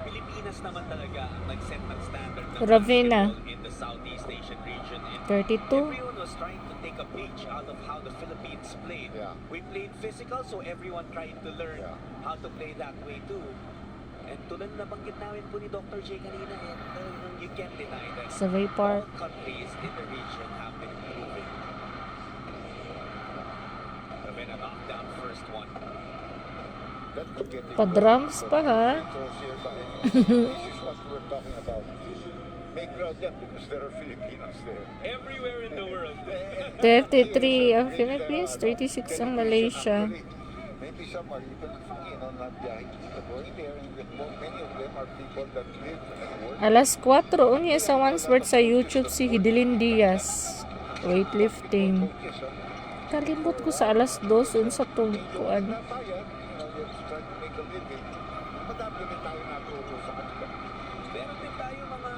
Speaker 3: Pilipinas naman talaga ang nag-set ng standard ng
Speaker 2: Ravena.
Speaker 3: basketball in the Southeast Asian region. And
Speaker 2: 32.
Speaker 3: everyone was trying to take a page out of how the Philippines played.
Speaker 1: Yeah.
Speaker 3: We played physical, so everyone tried to learn
Speaker 1: Yeah.
Speaker 3: how to play that way too. And tulad na banggit namin po ni Dr. J kanina, you can't deny that
Speaker 2: Sa Ray Park.
Speaker 3: all countries in the region have been improving. Ravena knocked down first one.
Speaker 1: That could get it
Speaker 2: Pa-drums
Speaker 1: going.
Speaker 2: pa, ha?
Speaker 1: This is what we're talking about. Make crowd them because there are Filipinos there.
Speaker 3: Everywhere in the world.
Speaker 2: 33 ang Philippines, 36 ang Malaysia.
Speaker 1: Maybe some are even, not going there. And many of them are people that live and work.
Speaker 2: Alas 4, unya sa Wandsworth sa YouTube si Hidilyn Diaz. Weightlifting.
Speaker 1: Coaches,
Speaker 2: Kalimot ko sa alas 2 sa tungkuan.
Speaker 1: Napayag, you have to try to make a living. Madami rin tayo naturo sa kanila.
Speaker 3: Meron din tayo mga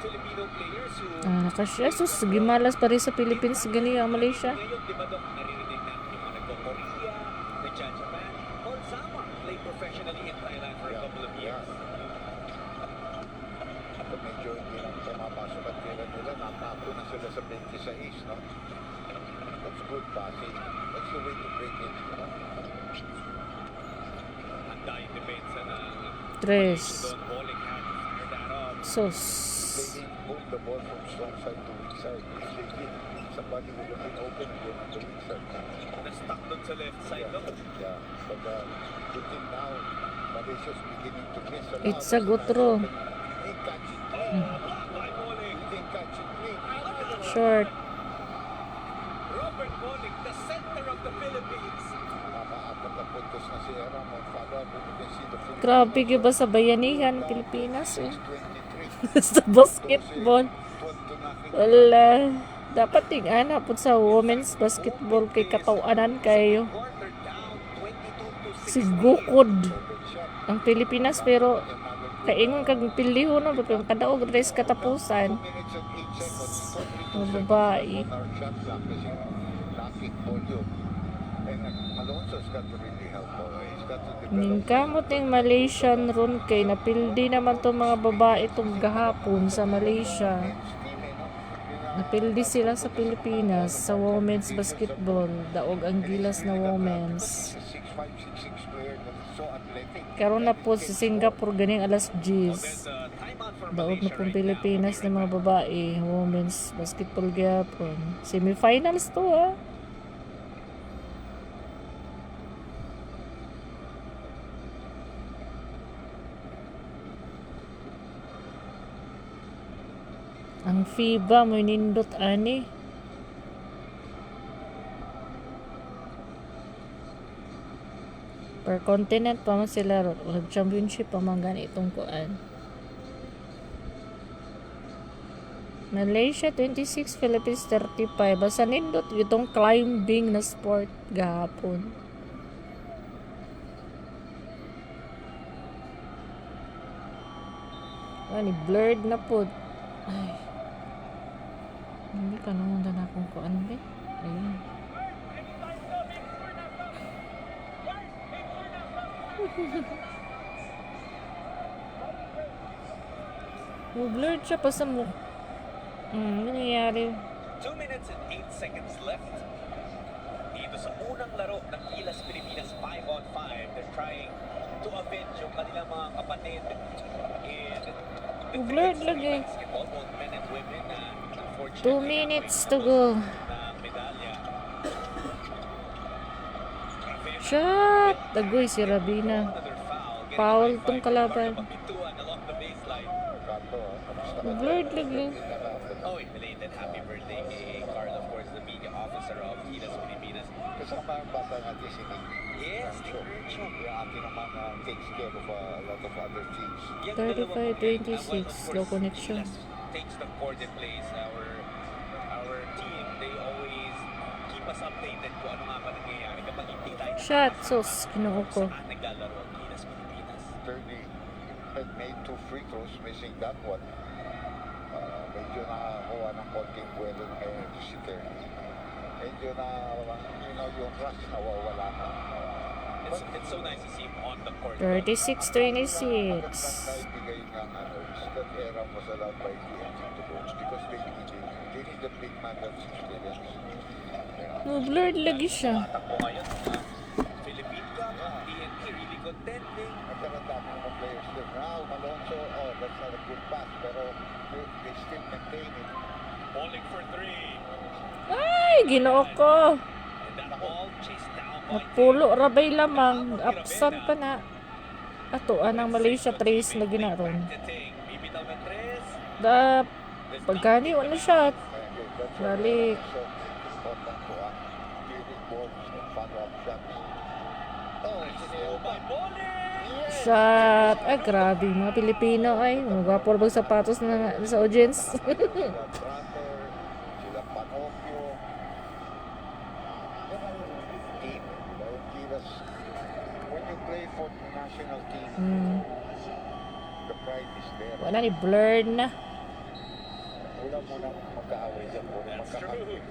Speaker 3: Filipino players who
Speaker 2: Nakasya. Sus, gimalas pa rin sa Philippines. Gani ang Malaysia.
Speaker 3: ngayon, di ba, Dok, naririnig natin yung mga nagko-Korea, nag-Japan, or Sama play professionally in Thailand for a couple of years.
Speaker 1: At medyo hindi lang pumapasok at tira nila, natapo na sila sa 26, no? That's good passing. That's the way to break it, you know?
Speaker 3: Handa yung depensa ng
Speaker 2: Tres.
Speaker 3: Don Bowling had to fire that off.
Speaker 2: Sus.
Speaker 1: They need both the ball from strong side to weak side. If they did, somebody would have been open again on the weak side.
Speaker 3: Na-stuck doon sa left side, no?
Speaker 1: Yeah, but good thing now, Malaysia's beginning to miss a lot.
Speaker 2: It's a good throw.
Speaker 1: They catch it clean.
Speaker 3: By Bowling.
Speaker 1: They catch it clean.
Speaker 2: Short.
Speaker 3: Robert Bowling, the center of the Philippines.
Speaker 1: Nakaapat na puntos na si Aram. Father, you can see the Philippines.
Speaker 2: Grabe ka ba sa bayanihan, Pilipinas eh.
Speaker 1: 23.
Speaker 2: Sa basketball.
Speaker 1: 12-0.
Speaker 2: Wala. Dapat tingana po sa women's basketball kay katawanan kayo.
Speaker 3: Quarter down, 22-6.
Speaker 2: Sigukod ang Pilipinas pero kaingon kag piliho no pero kadaog race katapusan. Mga babae. Ningkamot ng Malaysian ron kay napildi naman to mga babae tong gahapon sa Malaysia. Napildi sila sa Pilipinas sa women's basketball. Daog ang gilas na women's. Karon na po sa Singapore ganing alas 10. Daog na pong Pilipinas na mga babae. Women's basketball gapon. Semifinals to ah. Ang FIBA mo nindot ani. Per continent pa man sila ron. World Championship pa man gani itong kuan. Malaysia 26, Philippines 35. Basta nindot itong climbing na sport gahapon. Ani blurred na po. Ay. Hindi ka naman na akong kuan ba? Ayun. Blurred siya pa sa mukha. Ano nangyayari?
Speaker 3: 2 minutes and 8 seconds left. Dito sa unang laro ng Gilas Pilipinas 5-on-5, they're trying to avenge yung kanilang mga kapatid in the
Speaker 2: Blurred lagi.
Speaker 3: basketball, both men and women, na
Speaker 2: 2 minutes to go.
Speaker 3: ng medalya.
Speaker 2: Shot! Tagoy si Rabina.
Speaker 3: Another foul.
Speaker 2: Foul tong kalaban.
Speaker 3: Pagpintuan along the baseline.
Speaker 2: Blurred lagi.
Speaker 3: Oh, belated happy birthday kay Carl, of course, the media officer of Gilas Pilipinas.
Speaker 1: Kasama ang bata natin si Nick.
Speaker 3: Yes, Nick Richo.
Speaker 1: Yung ating naman takes care of a lot of other teams.
Speaker 2: 35-26, low connection.
Speaker 3: Takes the court and plays our team. They always keep us updated kung ano nga ba nangyayari kapag hindi tayo
Speaker 2: Shot! Sus! Kinuha ko.
Speaker 3: saan naglalaro ang Gilas Pilipinas.
Speaker 1: 30 had made 2 free throws, missing that one. Medyo nakakuha ng konting buwelo na ngayon si Terry. Medyo na, yung rush nawawala na.
Speaker 3: It's so nice to see him on the court.
Speaker 2: 36-26.
Speaker 1: Naibigay nga is that era was allowed by the NC to coach because they need a big man that's experienced.
Speaker 2: Blurred lagi siya.
Speaker 3: Takbo ngayon, Philippine Cup, TNT really contending.
Speaker 1: At ang dami ng players there. Now, Malonzo, that's not a good pass, pero they still maintain it.
Speaker 3: Bowling for 3.
Speaker 2: Ay! Ginoo ko.
Speaker 3: And that ball chased down by
Speaker 2: Napulo rabay lamang. Absent pa na. Ato, anang Malaysia trace na ginaron.
Speaker 3: Bibitaw ng 3.
Speaker 2: Da, pagkani, wala shot. Balik.
Speaker 1: Important to giving balls and follow-up shots.
Speaker 3: Slow by Bowling.
Speaker 2: Shot. Ay, grabe. Mga Pilipino ay. Magwapor bang sapatos na sa audience.
Speaker 1: Sila Panopio. Team. When you play for the national team, the pride is there.
Speaker 2: Wala ni blurred na.
Speaker 1: Wala mo nang magkaaway dyan.
Speaker 3: That's true.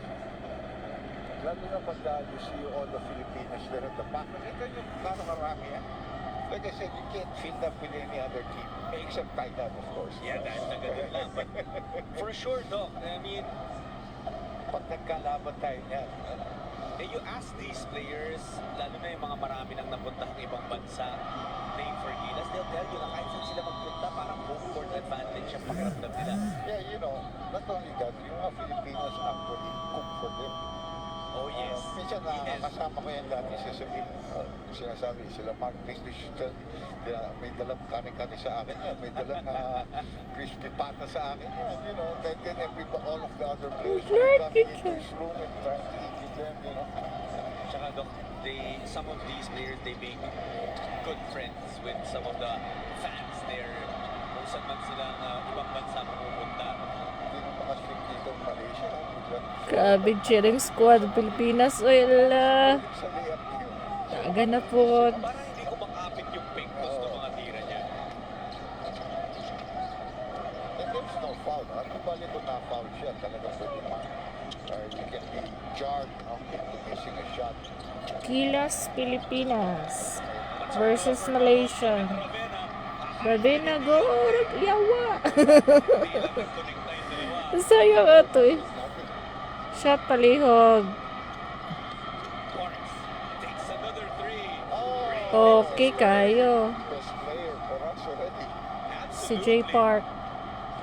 Speaker 1: Lalo na pag you see all the Filipinas there at the back. Ito yung gano'ng karami yan. Like I said, you can't fill up with any other team. Except Thailand, of course.
Speaker 3: Yeah, dahil na ganun lang. But for sure, Doc, I mean,
Speaker 1: Pag nagkalaban tayo niyan,
Speaker 3: you ask these players, lalo na yung mga marami nang napuntang ibang bansa, they for Gilas, they'll tell you na kahit saan sila magpunta, parang home court advantage ang pakiramdam nila.
Speaker 1: Yeah, you know, not only that, yung mga Filipinos actually cook for them.
Speaker 3: Oh yes.
Speaker 1: Minsan nakakasama ko yan dati sa sabihin. Sinasabi sila, Mark, English, may dalang kani-kani sa akin yan. May dalang crispy pata sa akin yan. You know, then everybody, all of the other players will come into his room and try to eat with them, you know.
Speaker 3: Tsaka, Doc, some of these players, they make good friends with some of the fans there. Kung saan man silang ibang bansa pupunta.
Speaker 1: Hindi na makaslik dito ng Malaysia.
Speaker 2: Grabe, cheering squad, Pilipinas. Oy, ala.
Speaker 1: Sa layup niyo.
Speaker 2: Taga na po.
Speaker 3: Parang hindi ko makapit yung pektos ng mga tira niya.
Speaker 1: And there's no foul. Ano bali kung na-foul siya? Talaga pwede. You can be jarred into missing a shot.
Speaker 2: Gilas Pilipinas versus Malaysia. Ravena go, yawa. Sayang ato eh. Shot palihog. Okay kayo.
Speaker 1: Best player for us already.
Speaker 2: Si J Park.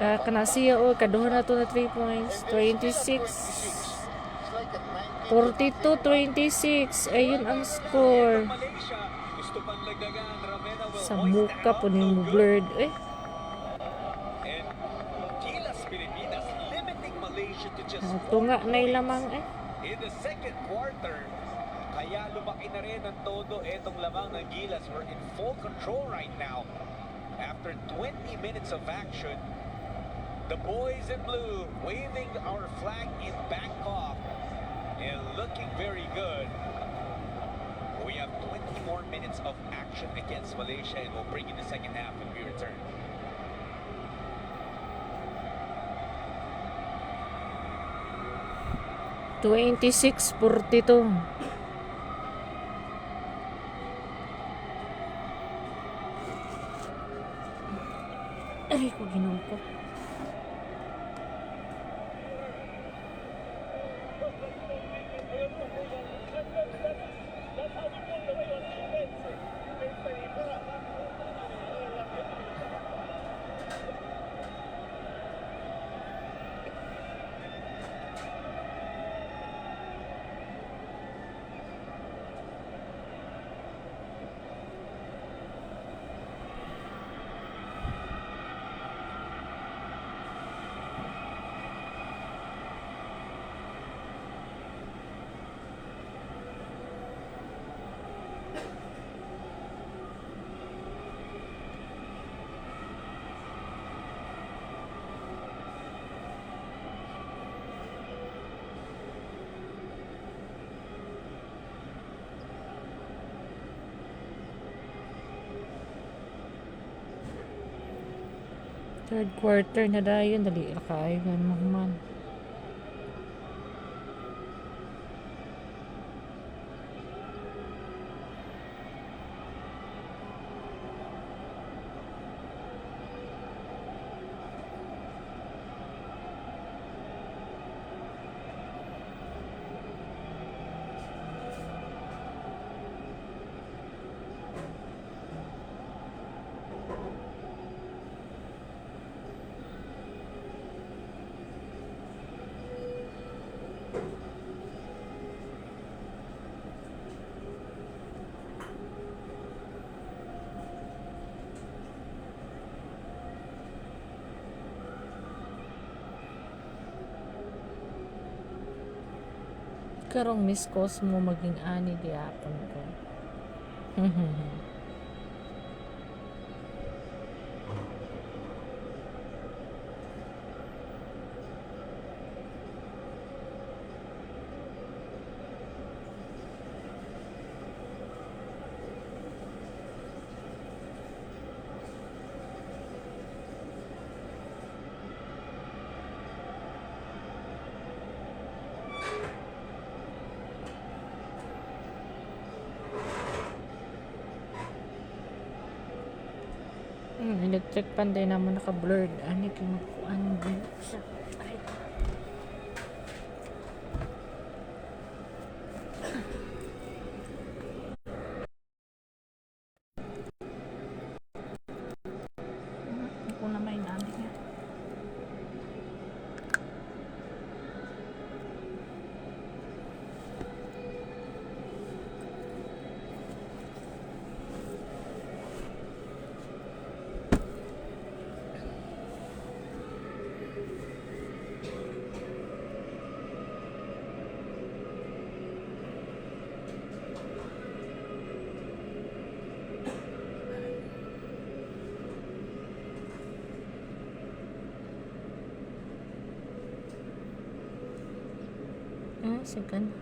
Speaker 2: Kana siya o kaduha na to na 3 points. 26. 42-26. Ayun ang score. Sa muka po ni mo blurred. Eh.
Speaker 3: And Gilas Pilipinas limiting Malaysia to just
Speaker 2: Tunga na ilamang eh.
Speaker 3: in the second quarter. Kaya lumaki na rin ang todo etong lamang ng Gilas. We're in full control right now. After 20 minutes of action, the boys in blue waving our flag in Bangkok and looking very good. We have 20 more minutes of action against Malaysia and we'll bring in the second half when we return.
Speaker 2: $26-42. Ay, ko ginawa ko. Third quarter na dayon, dali ra kaayo man. Karong Miss Cosmo maging ani gihapon ko. Electric pan din naman naka-blurred. Ani kay magkuan siya. second.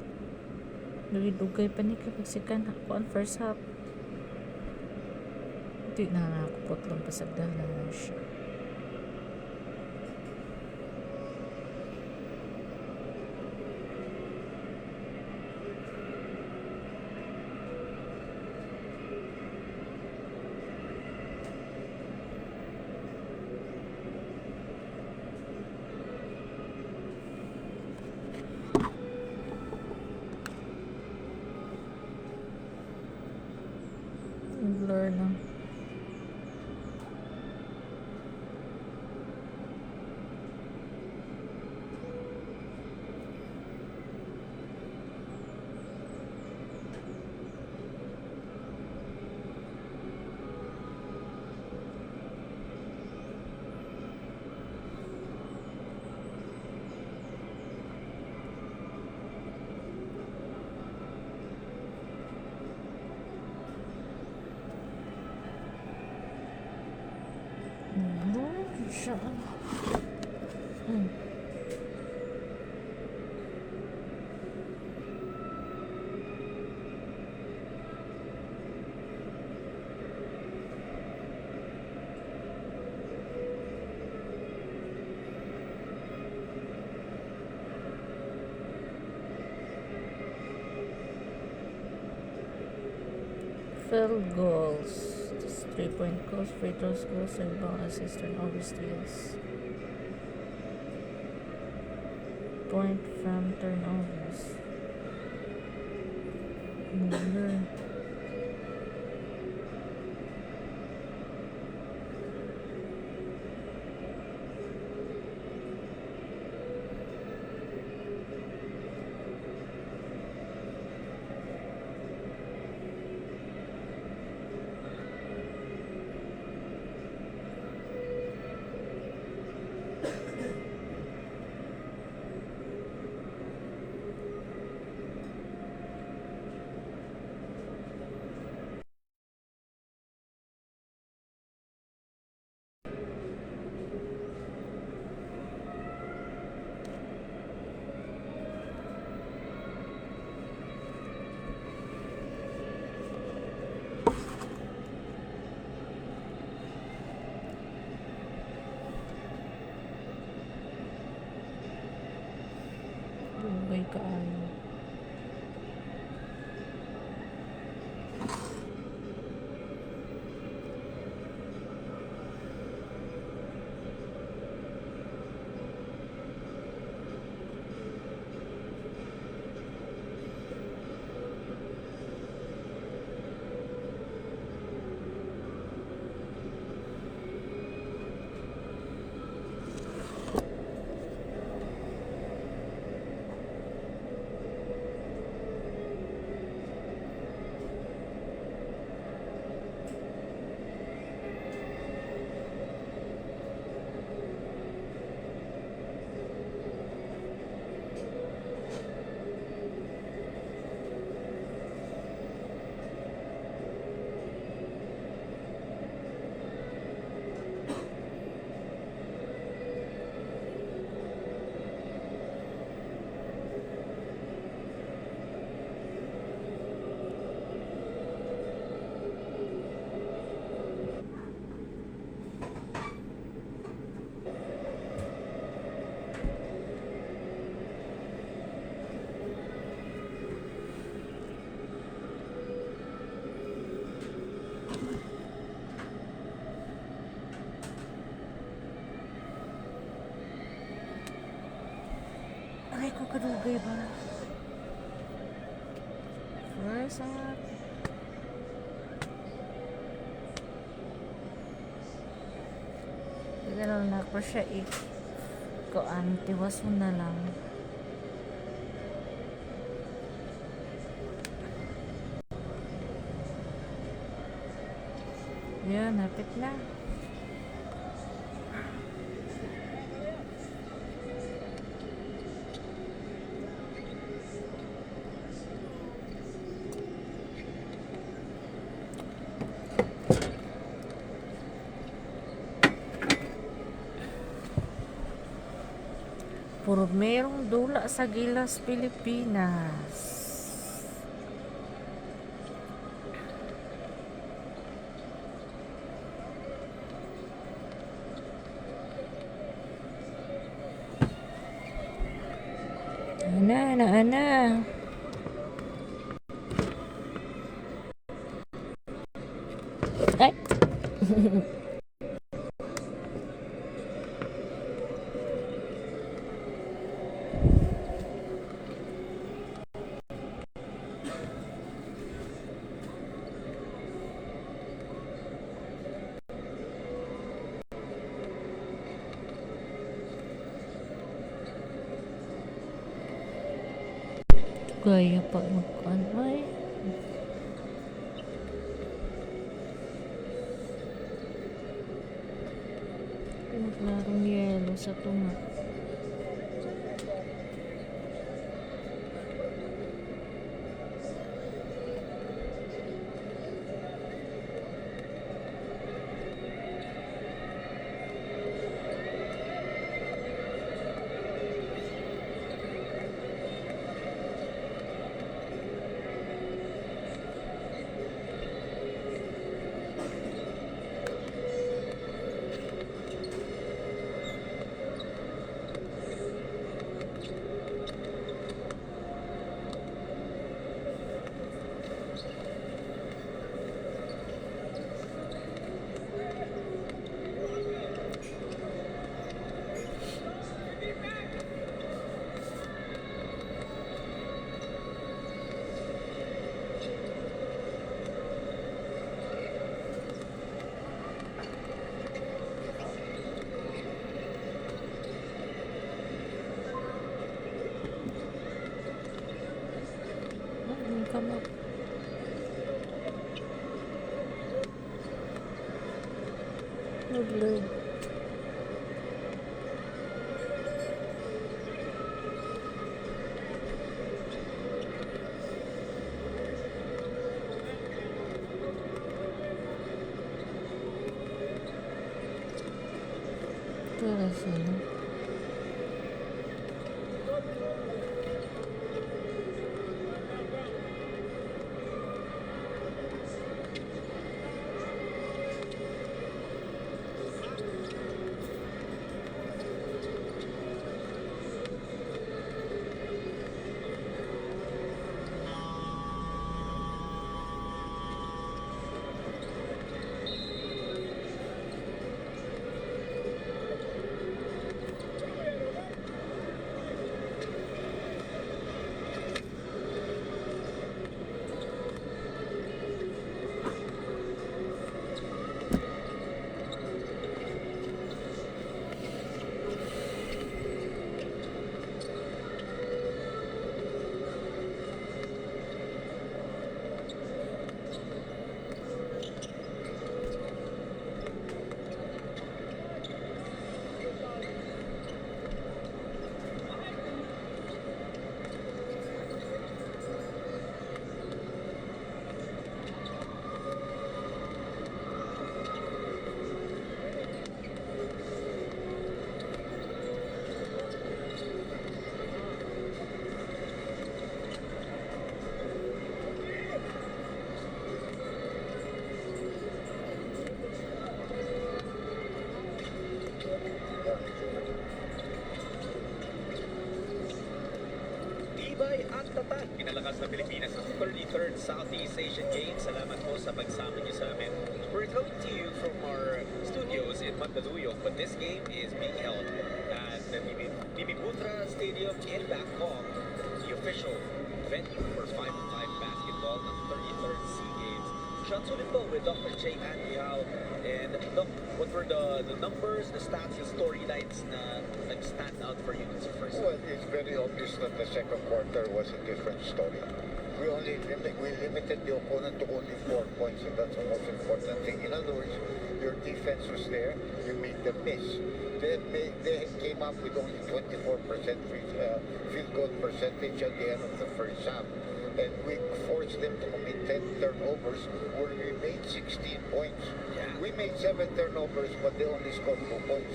Speaker 2: Dugay pa ni kapag second kuan first half. Di na nakakupot lang pasagdan na siya. Blur na. Siya. Field goals. 3-point goals, free throws goals, rebound, assist, turnover, steals. Point from turnovers. Number. Dugay kaayo. Ay, ko kadugay ba? First up. Ganun na ko siya kuan, tiwas mo na lang. Yan, napit na. Merong dula sa Gilas Pilipinas. Ana. Ay. Gaya pa magkanay. Naglarong yelo sa tunga. Come up. No blue. Terus ini.
Speaker 3: Tibay at tatak, pinalakas na Pilipinas sa 33rd Southeast Asian Games. Salamat po sa pagsama niyo sa amin. We're coming to you from our studios in Mandaluyong, but this game is being held at the Bimiputra Stadium in Bangkok, the official venue for 5-on-5 basketball ng 33rd SEA Games. Shots ulit po with Dr. J. Andiao. And Doc, what were the numbers, the stats, the storylines na nag-stand out for you in the first
Speaker 1: Well, it's very obvious that the second quarter was a different story. We limited the opponent to only 4 points, and that's the most important thing. In other words, your defense was there, you made them miss. They came up with only 24% field goal percentage at the end of the first half. and we forced them to commit 10 turnovers where we made 16 points. We made 7 turnovers, but they only scored 2 points.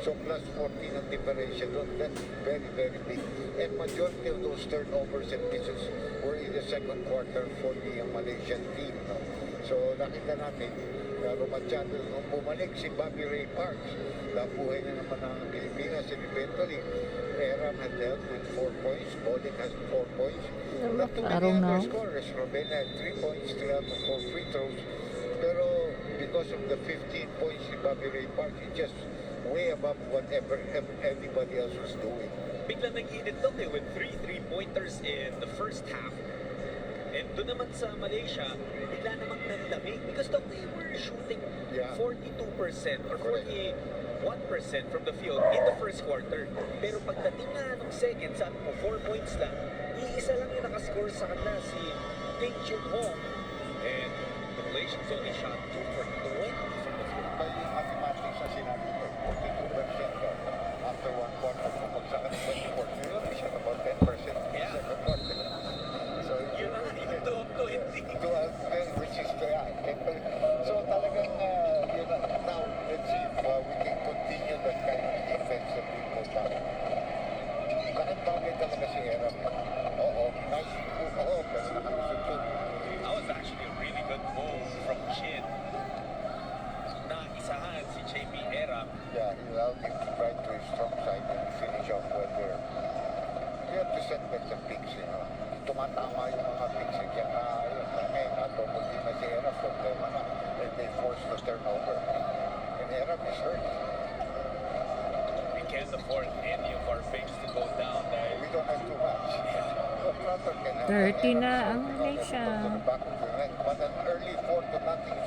Speaker 1: So plus 14 ang differential doon. That's very, very big. And majority of those turnovers and misses were in the second quarter for the Malaysian team. No? So nakita natin, Romanchado, nung bumalik si Bobby Ray Parks, nabuhay na naman ang Pilipinas, and eventually, Eram had dealt with 4 points, Bodic has 4 points. Not too many other scorers. Robena had 3 points, 3 out of 4 free throws. Pero because of the 15 points si Bobby Ray Parks, he just way above whatever everybody else was doing.
Speaker 3: Bigla nag-init to with 3 3-pointers in the first half. And doon naman sa Malaysia, bigla namang nandamig because they were shooting 42% or 41% from the field in the first quarter. Pero pagdating na ng second, sabi mo 4 points lang, iisa lang yung nakascore sa kanila, si Ting Chun Hong. And the Malaysians only shot 2 for 20 from the field.
Speaker 1: By mathematics na sinabi ko, 42% ka after 1 quarter. Kapag sa kanila 24, you only shot about 10% in the second quarter. So
Speaker 3: Yun na, even to 20.
Speaker 1: which is so talagang now let's see if we can continue that kind of defense that we put up. Laking bagay talaga si Eram. Oo, nice move. Oo, pero nakalusot yun.
Speaker 3: That was actually a really good move from Chin. Naisahan si JP Eram.
Speaker 1: Yeah, he allowed him to drive to his strong side and finish off well there. You have to set back the picks, you know. Tumatama yung mga picks. Kaya ngayon, natubog din na si Eram. Problema na. And they forced the turnover. And Eram is hurt.
Speaker 3: We can't afford any of our bigs to go down there.
Speaker 1: We don't have too much. So Prater can have
Speaker 2: 30 na ang Malaysia.
Speaker 1: Back of the net. But an early 4-0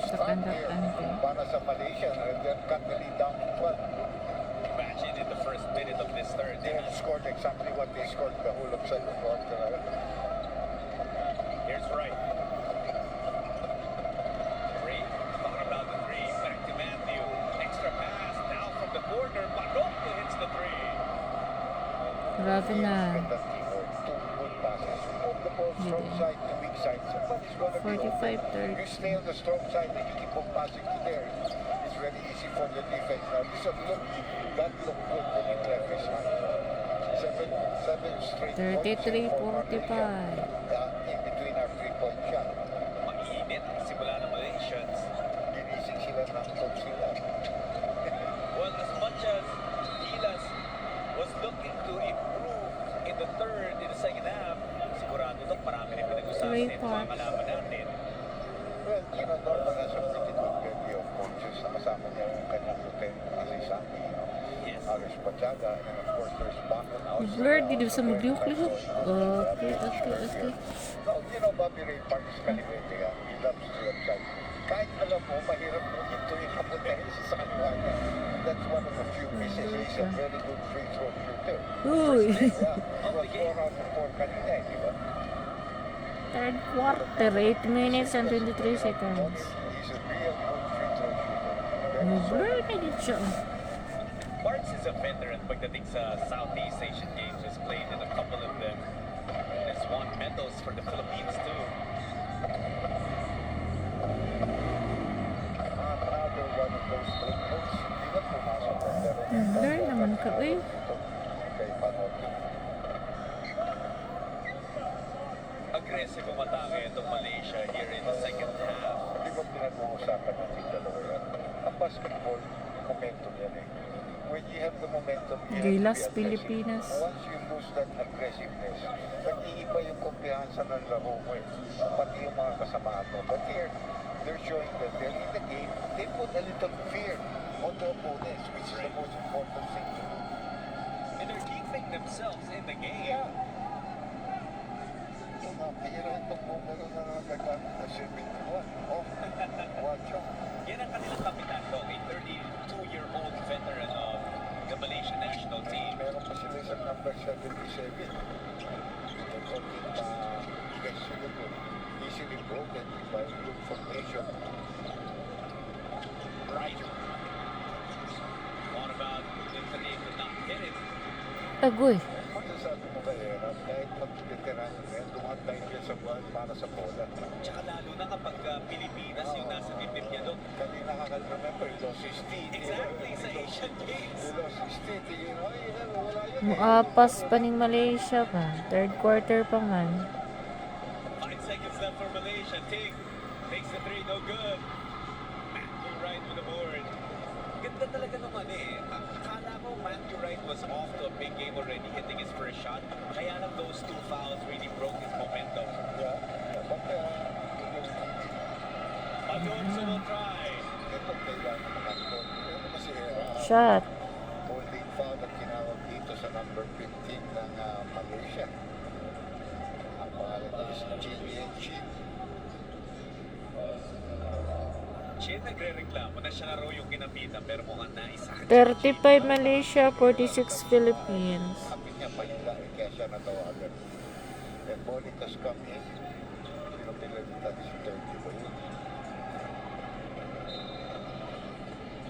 Speaker 1: start here para sa Malaysia. And then cut the lead down to 12.
Speaker 3: Imagine in the first minute of this third.
Speaker 1: They have scored exactly what they scored the whole of second quarter.
Speaker 3: Here's Wright. Ray, talking about the three. Back to Matthew. Extra pass. Now from the corner. Barroco hits the three.
Speaker 2: Grabe na.
Speaker 1: Two good passes. Move the ball strong side to weak side. Somebody's gonna be open.
Speaker 2: 45-30.
Speaker 1: You stay on the strong side and you keep on passing to there. It's very easy for the defense. Now this one that looked good when he left his hand. Seven straight.
Speaker 2: 33-45.
Speaker 1: In between our 3-point shot.
Speaker 3: Mainit ang simula ng Malaysians.
Speaker 1: Ginising sila ng coach nila.
Speaker 3: Well, as much as Gilas was looking to improve in the third, in the second half, sigurado ito marami rin pinag-usapan
Speaker 2: Three
Speaker 3: ito mga
Speaker 2: parts.
Speaker 3: kalaban natin.
Speaker 1: Well, Norman has a pretty good bevy of coaches. Nakasama niya yung kanyang lieutenant na si Sandy,
Speaker 3: Yes.
Speaker 1: Aris Pachaga, and of course there's Bangkok outside.
Speaker 2: Blur, di ba sa maglihok-lihok? Okay.
Speaker 1: No, Bobby Ray Parks Kalibete, he loves to upside. Kahit alam mo, mahirap mo ito yung kapuntahin sa kanwa niya. That's one of the few pieces. He's a very good free throw shooter.
Speaker 2: Uy!
Speaker 1: Yeah, he was 4 out of 4 kanina, di ba?
Speaker 2: Third quarter, 8 minutes and 23 seconds.
Speaker 1: He's a real good free throw shooter.
Speaker 2: Blur na din siya.
Speaker 3: Parks is a veteran pagdating sa Southeast Asian Games. Has played in a couple of them. Has won medals for the Philippines too.
Speaker 1: Another one of those breakthroughs. Hindi na pumasok.
Speaker 2: Blur naman ka, uy.
Speaker 1: Kay Panotti.
Speaker 3: Aggressive umatake itong Malaysia here in the second half.
Speaker 1: Di ba pinag-uusapan natin dalawa yan? Ang basketball, momentum yan eh. When you have the momentum, you have to be
Speaker 2: Gilas
Speaker 1: aggressive.
Speaker 2: Pilipinas.
Speaker 1: Once you lose that aggressiveness, nag-iiba yung kumpiyansa ng laro mo eh. Pati yung mga kasamaan mo. But here, they're showing that they're in the game. They put a little fear on the opponents, which is the most important thing to do.
Speaker 3: And they're keeping themselves in the game.
Speaker 1: Yeah. Ito na, pihirahan itong bumalo na nagkakamit na swimming pool. Oh, watch out.
Speaker 3: Yan ang kanilang kapitan, no? A 32-year-old veteran of the Malaysian national team.
Speaker 1: Meron pa sila isang number 77. Yung konting guys sila doon. Easily broken by good formation.
Speaker 3: Right. What about Anthony could not hit it?
Speaker 2: Agoy.
Speaker 1: Masasabi mo ba, Era, kahit mag-veteran yan, dumatay yan sa buwan para sa bola.
Speaker 3: Tsaka lalo na kapag Pilipinas yung nasa dibdib niya doon.
Speaker 1: Kanina remember, he lost his teeth.
Speaker 3: Exactly, sa Asian Games.
Speaker 1: He lost his teeth. Wala yun.
Speaker 2: Muapas pa ning Malaysia pa. Third quarter pa man.
Speaker 3: 5 seconds left for Malaysia. Ting takes the three, no good. Matthew Wright with the board. Ganda talaga naman eh. Akala ko Matthew Wright was off to a big game already, hitting his first shot. Kaya lang those two fouls really broke his momentum.
Speaker 1: Yeah. But,
Speaker 3: Alonso will try.
Speaker 1: ito kailangan makascore. Ano kasi,
Speaker 2: Shot.
Speaker 1: holding foul at tinawag dito sa number 15 ng Malaysia. Ang pangalan niya is Chin.
Speaker 3: Chin nagre-reklamo na siya na raw yung kinapitan pero mukhang naisa.
Speaker 2: 35 Malaysia, 46 Philippines.
Speaker 1: Sabi niya, pahila eh, kaya siya natawagan. And Bonnie has come in. Pinapilalitan si 30 ba yun?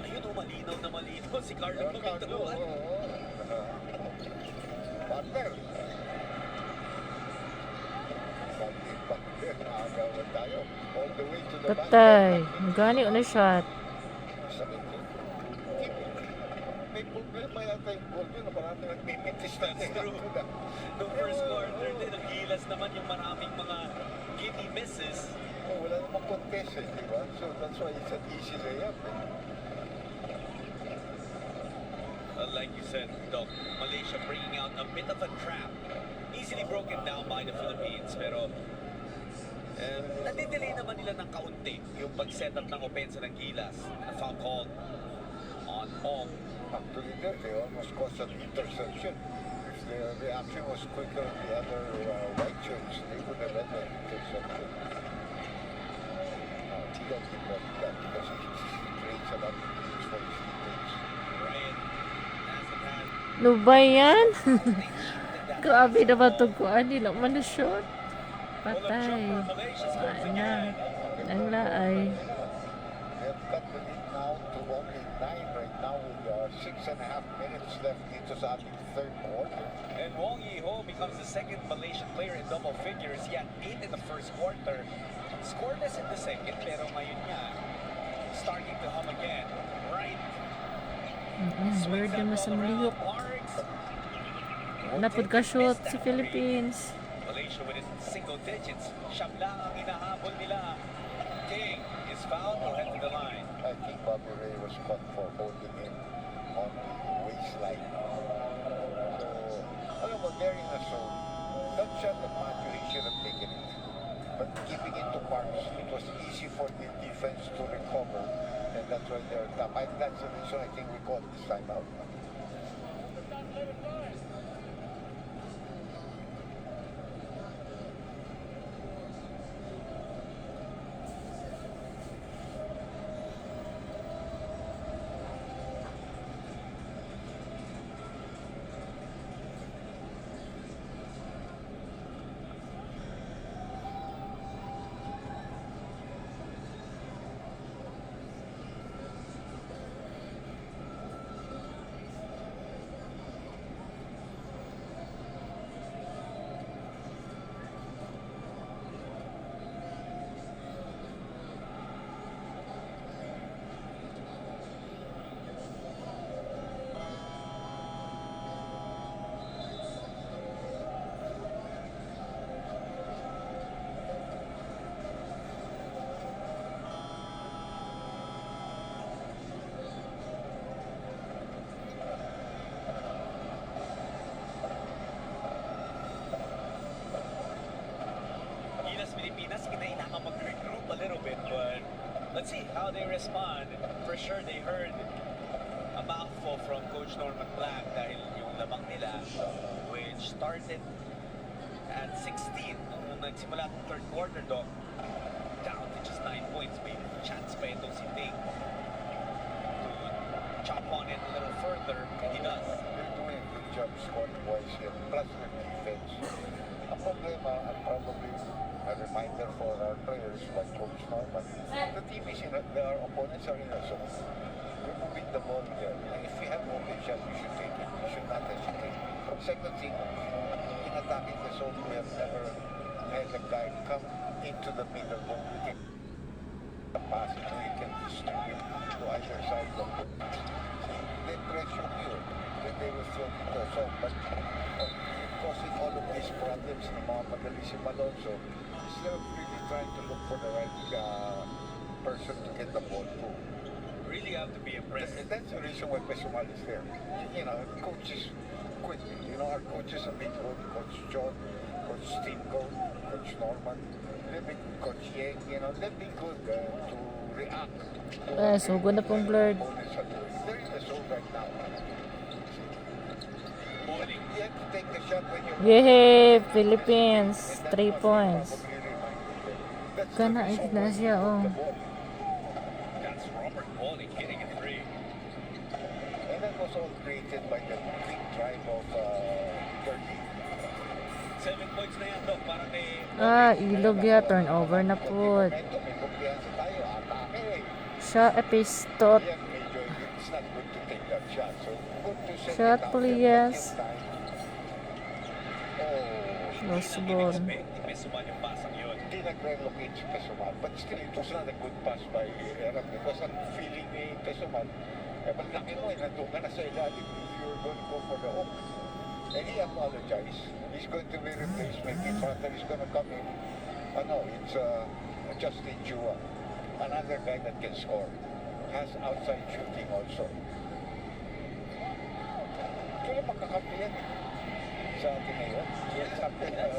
Speaker 3: Ayun o, malinaw na malinaw si Carlo Pagkatuan.
Speaker 1: Partner. Nakagawan tayo. All the way to the
Speaker 2: Patay. Gani na shot.
Speaker 1: May problema yata yung goal yun. Parang nagmimitis na.
Speaker 3: That's true. No first quarter din, ang Gilas naman yung maraming mga gimme misses.
Speaker 1: Wala namang contest eh, di ba? So that's why it's an easy layup.
Speaker 3: Like you said, Doc, Malaysia bringing out a bit of a trap. Easily broken down by the Philippines, pero nadidelay naman nila ng kaunti yung pag-set up ng opensa ng Gilas. A foul called on Tong.
Speaker 1: Actually, they almost caused an interception. If the reaction was quicker on the other white shirts, they would have had an interception. Tila did not do that because he creates a lot of things for his teammates.
Speaker 3: Ryan hasn't had
Speaker 2: No ba yan? Grabe naman itong kuhaan nila. Man na shot. Patay. Na. Ang laay.
Speaker 1: They've cut the lead now to only 9 right now with 6.5 minutes left into sa ating third quarter.
Speaker 3: And Wong Yi-ho becomes the second Malaysian player in double figures. He had 8 in the first quarter. Scoreless in the second, pero ngayon niya starting to hum again. Right.
Speaker 2: Word naman sa malihok. Napod ka shoot si Philippines.
Speaker 3: Malaysia with its single digits. Siyam lang ang hinahabol nila. King is fouled or head to the line.
Speaker 1: I think Bobby Ray was caught for holding him on the waistline. So, alam mo, they're in a zone. That shot of Matthew, he should have taken it. But keeping it to Parks, it was easy for the defense to recover. And that's why they're top. That's the reason I think we caught this time out.
Speaker 3: Gilas Pilipinas, kinailangan mag-regroup a little bit, but let's see how they respond. For sure, they heard a mouthful from Coach Norman Black dahil yung labang nila, which started at 16 nung nagsimula ng third quarter, Doc, down to just 9 points. May chance pa itong si Ting to chop on it a little further, and he does.
Speaker 1: They're doing a good job scoring-wise here, plus their defense. Ang problema, and probably a reminder for our players like Coach Norman, the team is in our opponents are in a zone. We're moving the ball here. And if we have open shot, we should take it. We should not hesitate. Second thing, in a attacking the zone, we have never had a guy come into the middle where we can pass it, so he can distribute to either side of the pass. They pressure you, then they will throw the zone. But causing all of these problems ng mga magaling si Malonzo, instead of really trying to look for the right person to get the ball to.
Speaker 3: Really have to be impressed.
Speaker 1: And that's the reason why Pesumal is there. You know, coaches quit. You know, our coaches have been good. Coach John, Coach Stinko, Coach Norman. They've been Coach Yang. You know, they've been good to react.
Speaker 2: So good na pong blurred.
Speaker 1: They're in the zone right now.
Speaker 3: Bowling.
Speaker 1: You have to take the shot when you're...
Speaker 2: Yay! Philippines! 3 points. Kana ay na siya, oh.
Speaker 3: That's Robert Bowling hitting a three.
Speaker 1: And that was all created by the quick drive of 30.
Speaker 3: 7 points na yan, Doc, para kay...
Speaker 2: Ilog ya. Turnover na po.
Speaker 1: May kumpiyansa tayo. Atake eh.
Speaker 2: Siya epistot.
Speaker 1: Yan, medyo it's not good to take that shot. So, good to set
Speaker 2: Shot,
Speaker 1: it up.
Speaker 2: please.
Speaker 1: Oh,
Speaker 2: Lost ball.
Speaker 3: May suman yung pasang yun.
Speaker 1: hindi nag-relocate si Pesuman. But still, it was not a good pass by Erap because ang feeling ni Pesuman, malaki mo nandun ka na sa ilalim if you're going to go for the hook. And he apologized. He's going to be replacement. In front he's going to come in. It's Justin Chua. Another guy that can score. Has outside shooting also. Kaya makakampi yan sa atin ngayon. Yes, champion.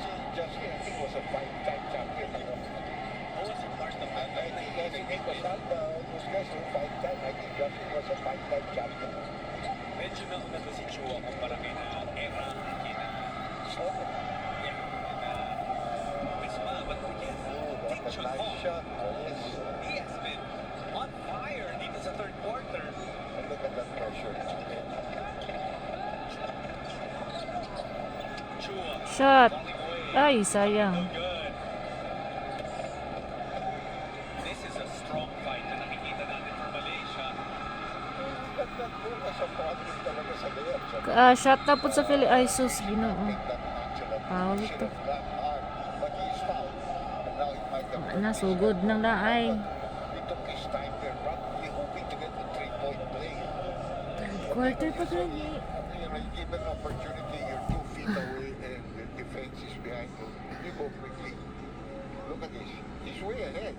Speaker 1: Si Justin, I think, was a 5-time champion.
Speaker 3: Who was in part of that?
Speaker 1: I think Nico Salva was also 5-time. I think Justin was a 5-time champion.
Speaker 3: Medyo nauna to si Chua kumpara kay na Era Nakita.
Speaker 1: So,
Speaker 3: Yeah. May sumabat mo yan.
Speaker 1: what a nice shot. Yes.
Speaker 3: He has been on fire dito sa third quarter.
Speaker 1: And look at that pressure.
Speaker 3: Chua.
Speaker 2: Shot.
Speaker 3: Falling away.
Speaker 2: Ay, sayang.
Speaker 3: Good. This is a strong fight na nakikita natin for Malaysia.
Speaker 1: That goal was a problem talaga sa layup.
Speaker 2: Shot na po sa Philippines. Ay, sus. Ginoo. Foul
Speaker 1: Should
Speaker 2: ito.
Speaker 1: have gone hard, but he's fouled. And now it might have
Speaker 2: Nasugod ng laay.
Speaker 1: He took his time there, probably hoping to get the 3-point play.
Speaker 2: Quarter pa lagi.
Speaker 1: You know, you give an opportunity, you're 2 feet away and the defense is behind you. You go quickly. Look at this. He's way ahead.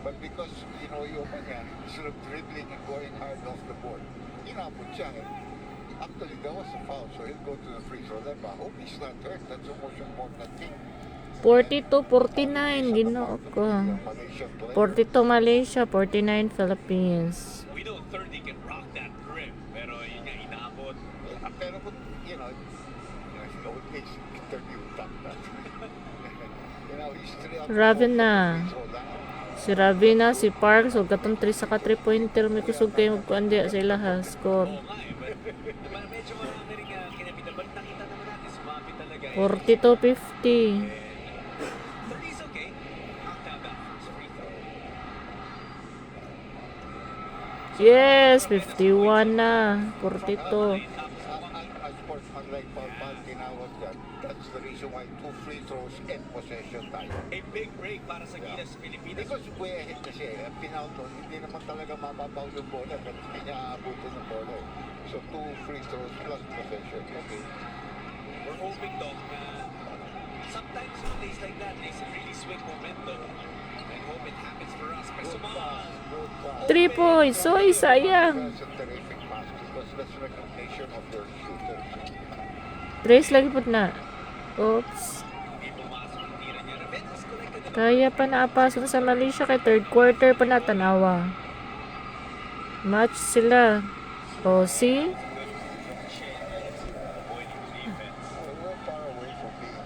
Speaker 1: But because, yung niya, instead of dribbling and going hard off the board, inabot siya. Actually, that was a foul, so he'll go to the free throw. Then, I hope he's not hurt. That's the most important thing.
Speaker 2: 42-49. Ginoo ko.
Speaker 1: Malaysian play.
Speaker 2: 42 Malaysia, 49 Philippines.
Speaker 3: We know 30 can rock that rim, pero yun nga inaabot.
Speaker 1: Pero kung, he always makes interview top that. He's 3 out of
Speaker 2: Raven
Speaker 1: 4
Speaker 2: na.
Speaker 1: free throw now.
Speaker 2: Si Ravina, si Park, so katong 3 sa ka 3-pointer. May kusog kayo magkuandi sa ila ha. Score.
Speaker 3: Oo nga eh, but medyo marami rin kinabitan. But nakita naman natin, sumabi talaga eh.
Speaker 2: 42-50.
Speaker 3: 30 is okay. Knocked out that first free throw.
Speaker 2: Yes, 51 na. 42.
Speaker 1: Ang sportsmanlike foul tinawag yan. That's the reason why 2 free throws and possession tayo.
Speaker 3: A big break para sa Gilas Pilipinas.
Speaker 1: Because way ahead kasi, pinauto, hindi naman talaga mababaw yung bola at hindi niya aabutin yung bola. So 2 free throws plus possession. Okay.
Speaker 3: We're hoping, Doc, na sometimes in days like that, they really swing momentum. I hope it happens for us. Pero
Speaker 1: Good pass, good pass.
Speaker 2: 3 points. Soy, sayang.
Speaker 1: That's a terrific pass because that's recognition of your shooters.
Speaker 2: Trace lagi po na. Oops.
Speaker 3: hindi pumasok ang tira niya. Revenge is collected.
Speaker 2: Kaya pa naapasok sa Malaysia kay third quarter pa na tanawa. Match sila. O, see?
Speaker 3: Avoiding the defense.
Speaker 1: We're far away from being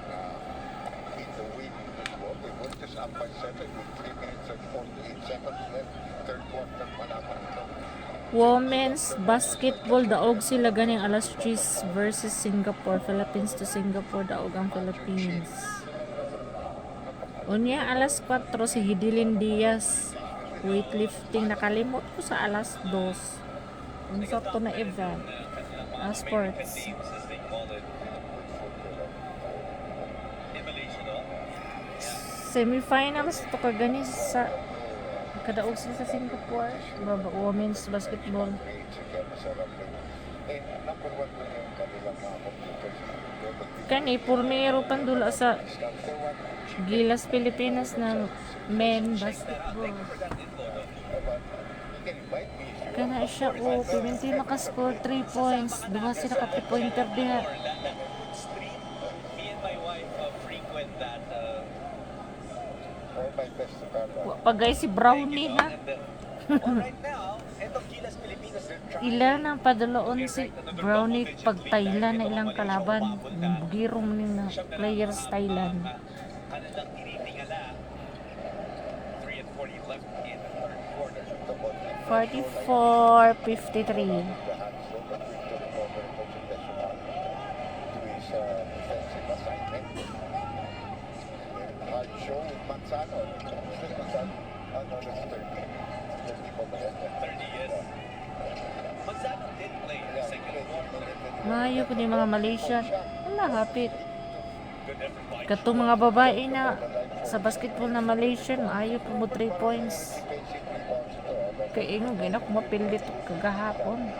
Speaker 1: in the win in this ball. We were just up by 7 with 3 minutes and 48 seconds left. Third quarter pa naman ito.
Speaker 2: Women's basketball daog sila ganing alas 3 versus Singapore. Philippines to Singapore daog ang Philippines. Unya alas 4 si Hidilyn Diaz weightlifting, nakalimot ko sa alas 2. Ang sakto na event. Sports.
Speaker 3: Teams, as they call it.
Speaker 2: Semifinals to kagani sa kadaog sila sa Singapore. Women's basketball. Kani purnero pandula sa Gilas Pilipinas na men basketball. Kana siya piminti makascore 3 points. Duha sila ka 3-pointer diha.
Speaker 3: Me and my wife frequent that.
Speaker 2: Wa pa guys si Brownie ha.
Speaker 3: Right now, etong Gilas Pilipinas.
Speaker 2: Ila na padaloon si Brownie pag Thailand na ilang kalaban. Bugirong ni na players Thailand.
Speaker 3: Kanilang tinitingala. 3:40 left in the third quarter.
Speaker 2: 44-53.
Speaker 3: Manzano did play in the second quarter.
Speaker 2: Mayo ko ni mga Malaysian. Wala hapit.
Speaker 3: Good effort by
Speaker 2: Katong mga babae na sa basketball na Malaysian, maayo po mo 3 points. Kaya ingo, gina ko mapilit kagahapon.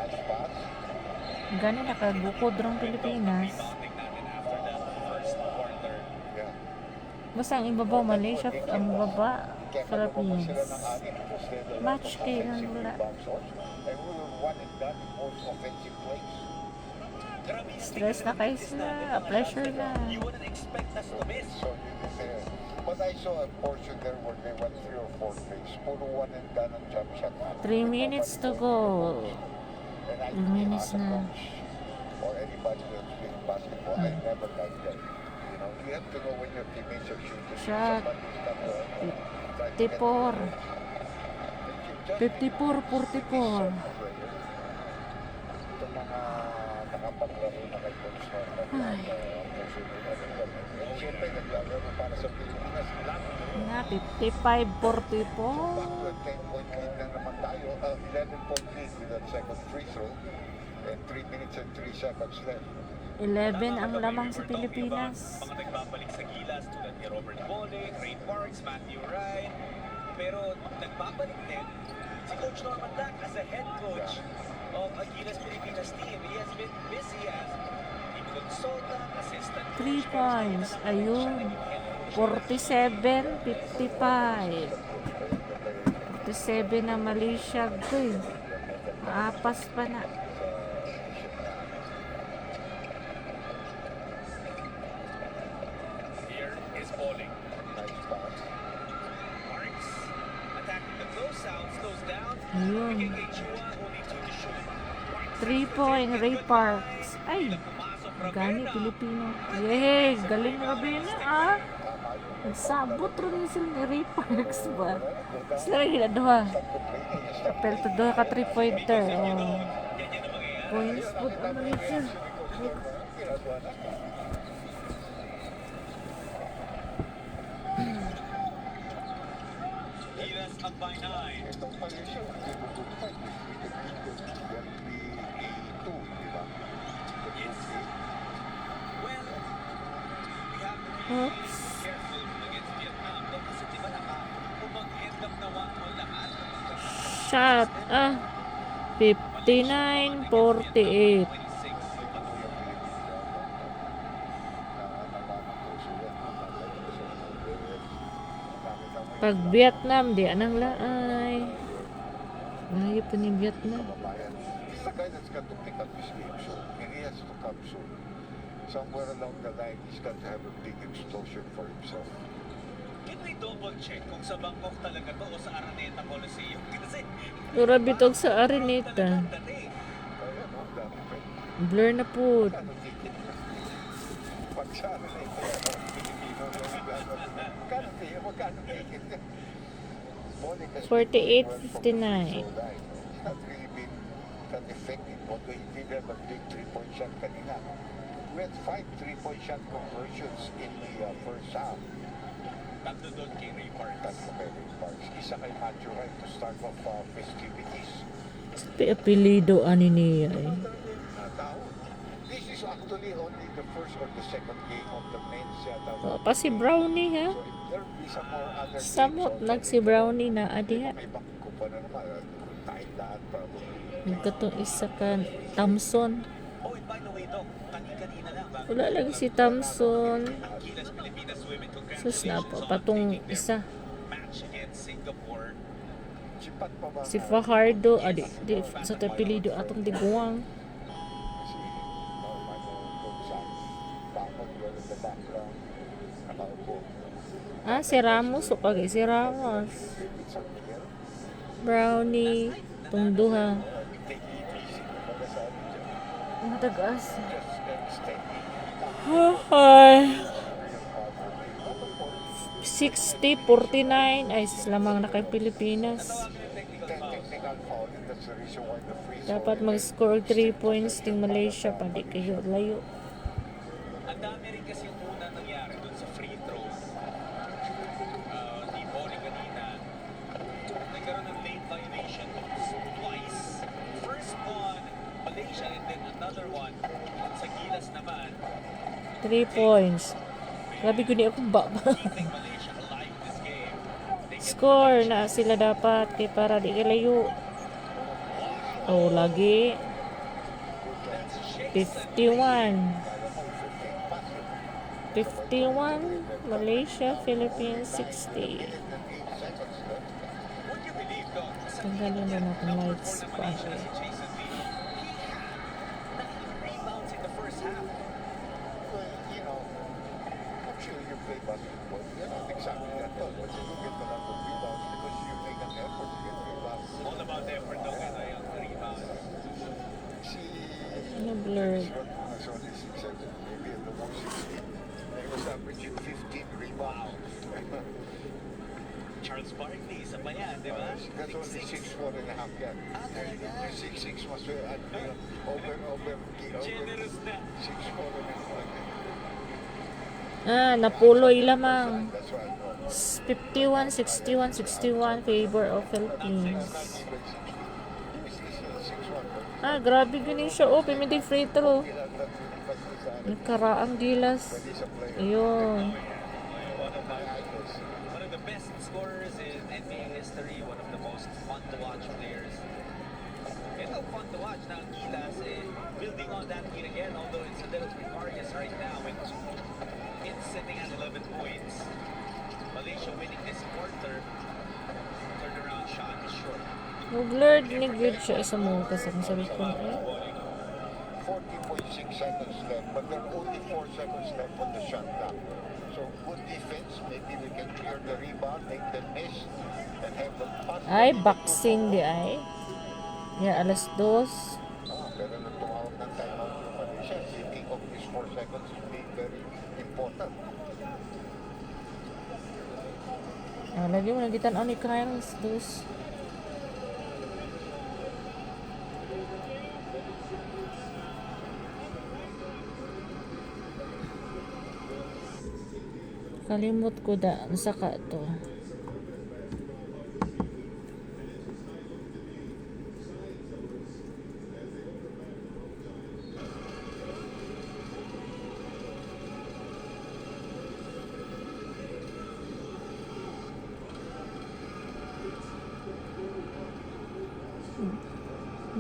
Speaker 2: Gani nakagukod rong Pilipinas.
Speaker 3: rebounding natin after that first quarter.
Speaker 2: Basta ang ibabaw Malaysia, ang baba Philippines. Match kayo lang wala. Stress na kayo sila, pleasure na.
Speaker 3: You wouldn't expect us to miss.
Speaker 1: But I saw a portion there where they went 3 or 4 plays. Puro one and done ang jump shot.
Speaker 2: 3 minutes to go.
Speaker 1: And I
Speaker 2: 3 minutes
Speaker 1: as a
Speaker 2: na.
Speaker 1: coach or anybody that's playing basketball, I never like that. You know, you have to know when your teammates are shooting.
Speaker 2: Shot.
Speaker 1: Somebody's not, trying to get
Speaker 2: 54.
Speaker 1: the ball.
Speaker 2: 54-44.
Speaker 1: Itong mga nakapaglaro na kay Coach Norman,
Speaker 2: Ay.
Speaker 1: puso nila. And siyempre, naglalaro para sa Pilipinas.
Speaker 2: Na, 55-44.
Speaker 1: Back to a 10-point lead na naman tayo. 11-point lead with that second free throw. And 3 minutes and 3 seconds left.
Speaker 2: 11 ang lamang sa Pilipinas.
Speaker 3: Mga nagbabalik sa Gilas tulad ni Robert Bole, Ray Parks, Matthew Ryan. Pero nagbabalik din si Coach Norman Dak as a head coach of a Gilas Pilipinas team. He has been busy as team consultant, assistant
Speaker 2: 3 points. Ayun. 47-55. 47 na Malaysia. Goy. Maapas pa na.
Speaker 3: Here is Bowling.
Speaker 1: Nice pass.
Speaker 3: Parks attacking the closeout, slows down.
Speaker 2: Ayun.
Speaker 3: Bigay kay Chua, only 2 to shoot. Parks
Speaker 2: 3-point Ray Parks. Ay.
Speaker 3: pumasok
Speaker 2: Gani
Speaker 3: Ravena.
Speaker 2: Pilipino. Yay! Galing Ravena ah. Nagsabot rin ni sila ni Ray Parks ba? Sila rin ginaduha. Kapel to doha ka 3-pointer. Oh.
Speaker 3: Ganyan ang mangyayari.
Speaker 2: Points po ang Malaysia.
Speaker 3: Gilas up by 9.
Speaker 1: Itong Malaysia, hindi mo good fight. A2, di ba?
Speaker 3: Yes. Well, we have to be
Speaker 2: Oops.
Speaker 3: careful against Vietnam. No? Kasi di ba kung mag-end up na 1-1 lahat,
Speaker 2: Shot. Ah. 59-48.
Speaker 3: 26.
Speaker 2: Pag Vietnam, di anang laay. Layo pa ni Vietnam.
Speaker 1: He's the guy that's got to pick up his game soon. And he has to come soon. Somewhere along the line, he's got to have a big explosion for himself.
Speaker 3: Can we double check kung sa Bangkok talaga to o sa Araneta Coliseum? Kasi
Speaker 2: Ura bitog sa Arenita.
Speaker 3: talagang dati.
Speaker 1: Kaya no, dami pa.
Speaker 2: Blur na po.
Speaker 1: Ano ticket? Pag sa ano na ito, Pilipino na magkano ticket?
Speaker 2: 48-59.
Speaker 1: He's not really been that effective. Although he did have a big 3-point shot kanina. We had 5 3-point shot conversions in the first half.
Speaker 3: Tatlo doon kay Ray Parks.
Speaker 1: Tatlo kay Ray Parks. Isa kay Matthew Wright to start off festivities.
Speaker 2: Apelido ani niya eh.
Speaker 1: Tao. This is is actually only the first or the second game of the men's yata.
Speaker 2: Pa si Brownie ha.
Speaker 1: So if there will be some more other
Speaker 2: Samot
Speaker 1: games
Speaker 2: nag si Brownie na adiha.
Speaker 1: may ibang kupa na naman. Tayo lahat probably.
Speaker 2: Nagkatong isa ka Thompson.
Speaker 3: Oh, and by the way, Doc, kani-kanina lang ba?
Speaker 2: Wala lang si Thompson.
Speaker 3: Gilas Pilipinas women,
Speaker 2: Sus na
Speaker 3: congratulations on
Speaker 2: patong
Speaker 3: taking their
Speaker 2: isa.
Speaker 3: match against Singapore.
Speaker 1: Sipat pa ba?
Speaker 2: Si Fajardo, di sa tapilido atong diguang.
Speaker 1: Si Norman Gonzalez. Bakit yun in the background? Nakaupo.
Speaker 2: Ah, si Ramos o pag si Ramos.
Speaker 1: David San Miguel.
Speaker 2: Brownie, tong duha.
Speaker 1: Take it easy. Kumbaga sa amin dyan.
Speaker 2: Ang tagas.
Speaker 1: Just steady.
Speaker 2: Ay. 60-49 ay lamang na kay Pilipinas.
Speaker 1: Technical foul, and that's the reason why the free throw.
Speaker 2: Dapat mag-score 3 points ting Malaysia pa di kayo layo.
Speaker 3: Ang dami rin kasi yung una nangyari dun sa free throw. Di bowling kanina. Nagkaroon ng late violation twice. First one, Malaysia, and then another one sa Gilas naman.
Speaker 2: 3 points. Grabe ko ni ako ba.
Speaker 3: Keeping Malaysia alive this game. They get
Speaker 2: Score na sila dapat kay para di kalayo. Oh, lagi. 51. 51. Malaysia, Philippines, 60.
Speaker 3: Would you believe, Doc?
Speaker 2: Tanggalin na natin lights
Speaker 3: For the
Speaker 2: pa.
Speaker 3: Malaysia si Jason Lee. He had 9 rebounds in the first half.
Speaker 1: Well, you know, I'm sure you play basketball. You're not exactly that tall, but you do get a lot of rebounds because you make an effort to get rebounds.
Speaker 3: All about effort, Doc, and I ang rebound.
Speaker 1: Si
Speaker 2: Ano blurred?
Speaker 1: was only 6'7", maybe at the most 16. He was averaging 15 rebounds.
Speaker 3: Charles Barkley, isa pa yan, di ba?
Speaker 1: That's only 6'4" and a half yan.
Speaker 3: talaga?
Speaker 1: Yung 6'6" was over
Speaker 3: Generous na.
Speaker 1: 6'4" and a half.
Speaker 2: Ah, napuloy lamang.
Speaker 1: That's why I know.
Speaker 2: 51, 61, 61 favor of Philippines.
Speaker 1: Not even 60. He's 6'1", but
Speaker 2: Ah, grabe ganun siya. Oh, pimindi free throw. Nagkaraang Gilas.
Speaker 1: he's a player.
Speaker 2: Ayun.
Speaker 3: One of the best scorers in NBA history, one of the most fun to watch players. Ito, fun to watch now, Gilas, building on that lead again, although it's a little precarious right now with it's sitting at 11 points. Malaysia winning this quarter. Turnaround shot is short.
Speaker 2: Nag-blurred ni good siya sa mga kasama sa likod.
Speaker 1: 40.6 seconds left, but there are only 4 seconds left on the shot clock. So good defense, maybe we can clear the rebound, make them miss, and have the pass.
Speaker 2: Ay, boxing di ay. Ya, alas 2.
Speaker 1: Pero nung tumawag ng timeout yung Malaysia, thinking of these 4 seconds is being very important.
Speaker 2: Ah, lagi mo nagitan ni Kyles 2. Kalimot ko da, nasa ka to.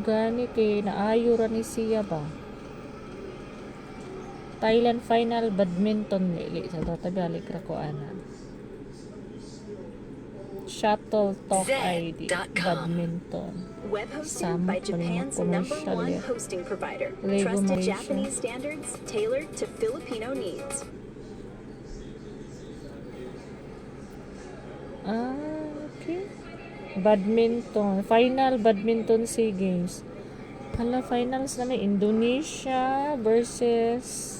Speaker 2: Gani kay naayo ra ni siya ba? Thailand final badminton lili sa tagali krakoana. Shuttle Talk ID
Speaker 4: Z.com.
Speaker 2: badminton.
Speaker 4: Web hosting
Speaker 2: Sam,
Speaker 4: by Japan's
Speaker 2: commercial
Speaker 4: #1
Speaker 2: yet.
Speaker 4: hosting provider.
Speaker 2: Lego
Speaker 4: Trusted
Speaker 2: Malaysia.
Speaker 4: Japanese standards tailored to Filipino needs.
Speaker 2: Ah, okay. Badminton. Final badminton SEA Games. Hala, finals na may Indonesia versus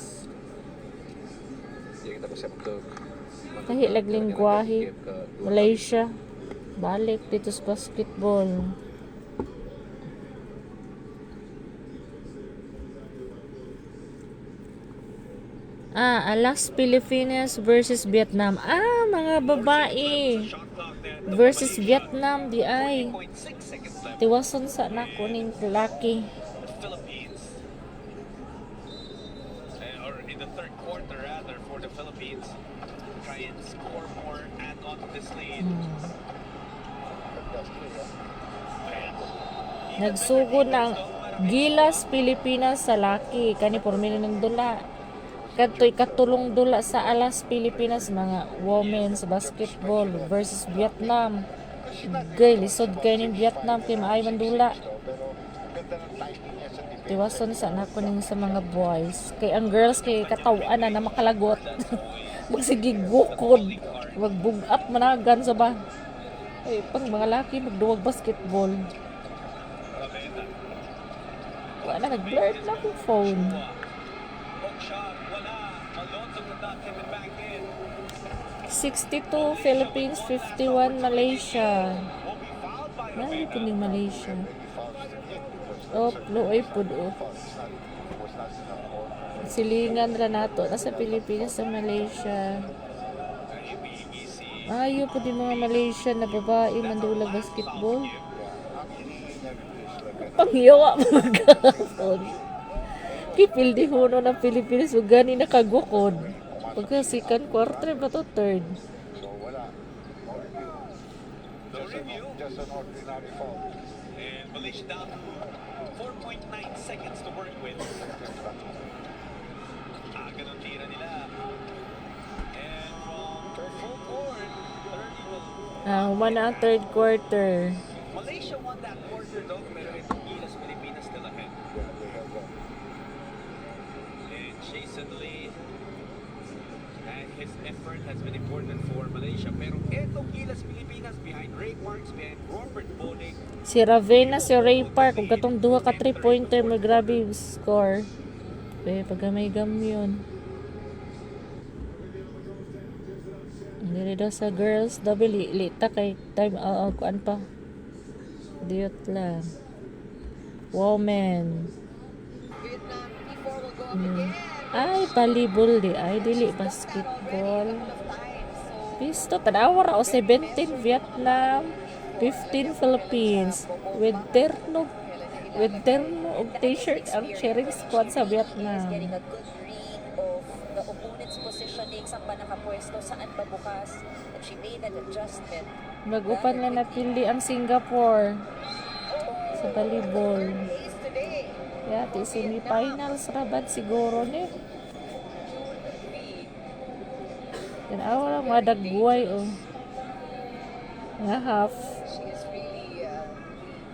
Speaker 2: kahit lingwahe. Malaysia. Balik dito sa basketball. Ah, Gilas Pilipinas versus Vietnam. Ah, mga babae.
Speaker 3: Shot clock there.
Speaker 2: Versus Vietnam, di ay.
Speaker 3: 0.6 seconds left.
Speaker 2: Tiwason sa nako ning laki.
Speaker 3: The Philippines in the third quarter rather for the Philippines. Try and score more, add on to this lead.
Speaker 2: Nagsugod ng Gilas Pilipinas sa laki. Kani pormino ng dula. Kato'y katulong dula sa Alas Pilipinas mga women's basketball versus Vietnam. Gay, lisod kayo ng Vietnam kay maay man dula. Tiwason sa nako ning sa mga boys. Kay ang girls kay katawan na makalagot. Magsigigukod. Magbugat managan sa ba. Ay, pang mga laki magduwag basketball. Wala na, nag-blurred na akong phone. 62 Philippines, 51 Malaysia. Nari po ni Malaysia. Oh, luoy po do. Silingan ra nato nasa Pilipinas sa Malaysia. Ayaw po di mga Malaysia na babae mandulag basketball. Pangyawa mga gapon. Kipildi huno ng Pilipinas o gani nakagukod. Pagka second quarter ba to third?
Speaker 1: So wala. Just an ordinary foul.
Speaker 3: And Malaysia down 4.9 seconds to work with. Ganun tira nila. And from full court, 30 will...
Speaker 2: Humana ang third quarter.
Speaker 3: Malaysia won that quarter though, pero itong Gilas Pilipinas still ahead. And Jason Lee, and his effort has been important for Malaysia. Pero itong Gilas Pilipinas behind Ray Parks, behind Robert Bonig.
Speaker 2: Si Ravena, si Ray Park, kung katong duha ka 3-pointer, may grabe yung score. Pagka may gamyon. Hindi daw sa girls, dabi lita kay time, kuan pa. Diyot lang. Woman. Ay, volleyball di. Ay, dili basketball. Pisto, tanawa ra o 17 Vietnam, 15 Philippines. With terno og t-shirt ang cheering squad sa Vietnam.
Speaker 5: Getting a good read of the opponent's positioning, saan ba nakapwesto, saan ba bukas, and she made an adjustment.
Speaker 2: Mag-upan na napili ang Singapore sa volleyball. Yati, semi-finals rabat siguro ni. Tanawa lang, madagway oh. Nga half.
Speaker 5: She is really the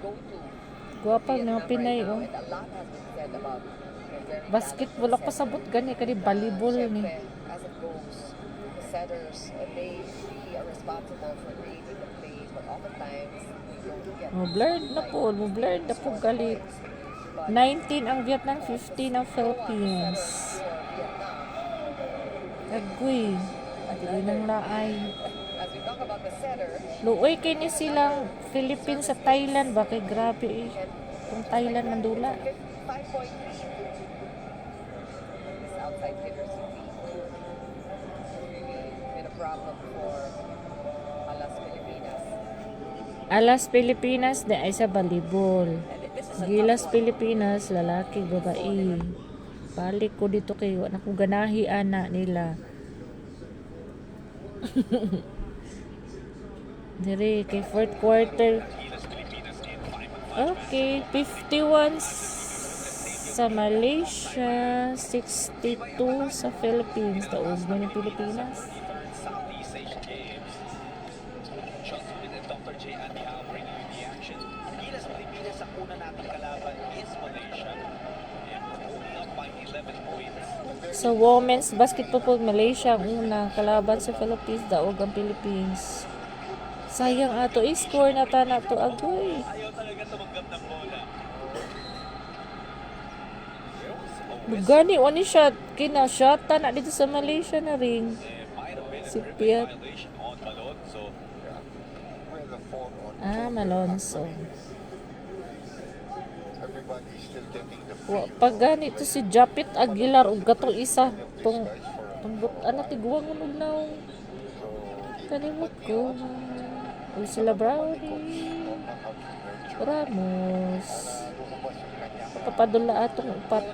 Speaker 5: go-to.
Speaker 2: Guwapang mga Pinay oh.
Speaker 5: And a lot has been said about her very
Speaker 2: Basketball ako pasabot gani kani volleyball ni.
Speaker 5: as it goes. The setters, they really are responsible for creating the plays, but oftentimes they don't get
Speaker 2: Mo blurred na po galit. 19 ang Vietnam, 15 ang Philippines. Agui. Dili nang laay.
Speaker 5: As we talk about the setter,
Speaker 2: Luoy kay ni silang Philippines sa Thailand ba kay grabe eh. Kung Thailand mandula.
Speaker 5: 5-point lead. This outside hitter really been a problem for Gilas Pilipinas.
Speaker 2: Alas Pilipinas di ay sa volleyball.
Speaker 5: And this is a
Speaker 2: Gilas Pilipinas, lalaki, babae. Balik ko dito kay wala ko ganahi ana nila. Dire kay fourth quarter. Okay, 51 sa Malaysia, 62 sa Philippines. Taog mo ng Pilipinas.
Speaker 3: Southeast Asian Games. John Smith and Dr. J. Andy Howe bringing you the action. Gilas Pilipinas ang una nating kalaban is Malaysia. And moving up by 11 points.
Speaker 2: Sa women's basketball, Malaysia ang unang kalaban sa Philippines, daog ang Philippines. Sayang ato, i-score na ta na to agoy.
Speaker 3: Ayaw talaga tumanggap ng bola.
Speaker 2: Gani, wani shot, kina-shot na dito sa Malaysia na ring. Si Piat.
Speaker 3: Violation on Malonzo.
Speaker 1: Well, the four on
Speaker 2: Malonzo.
Speaker 1: everybody is still getting the
Speaker 2: Pag ganito si Japit Aguilar, ug gatong isa. Tong tiguang unog na. Kalimot ko. Ug sila Brownie. Ramos. Papadula atong upat.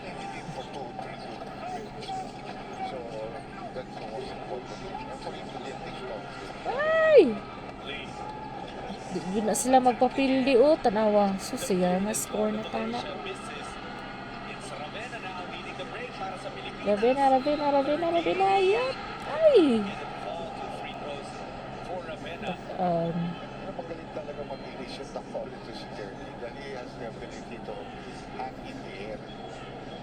Speaker 2: Di na sila magpapildi o tanawa. So siya na score na tana.
Speaker 3: Malaysia misses. It's Ravenna now leading the break para sa Pilipinas.
Speaker 2: Ravenna. Ayan. Ay!
Speaker 3: Fall to free throws for Ravenna.
Speaker 1: Magaling talaga mag-initiate ng foul ito si Jerry. Dahil he has the ability to hang in the air.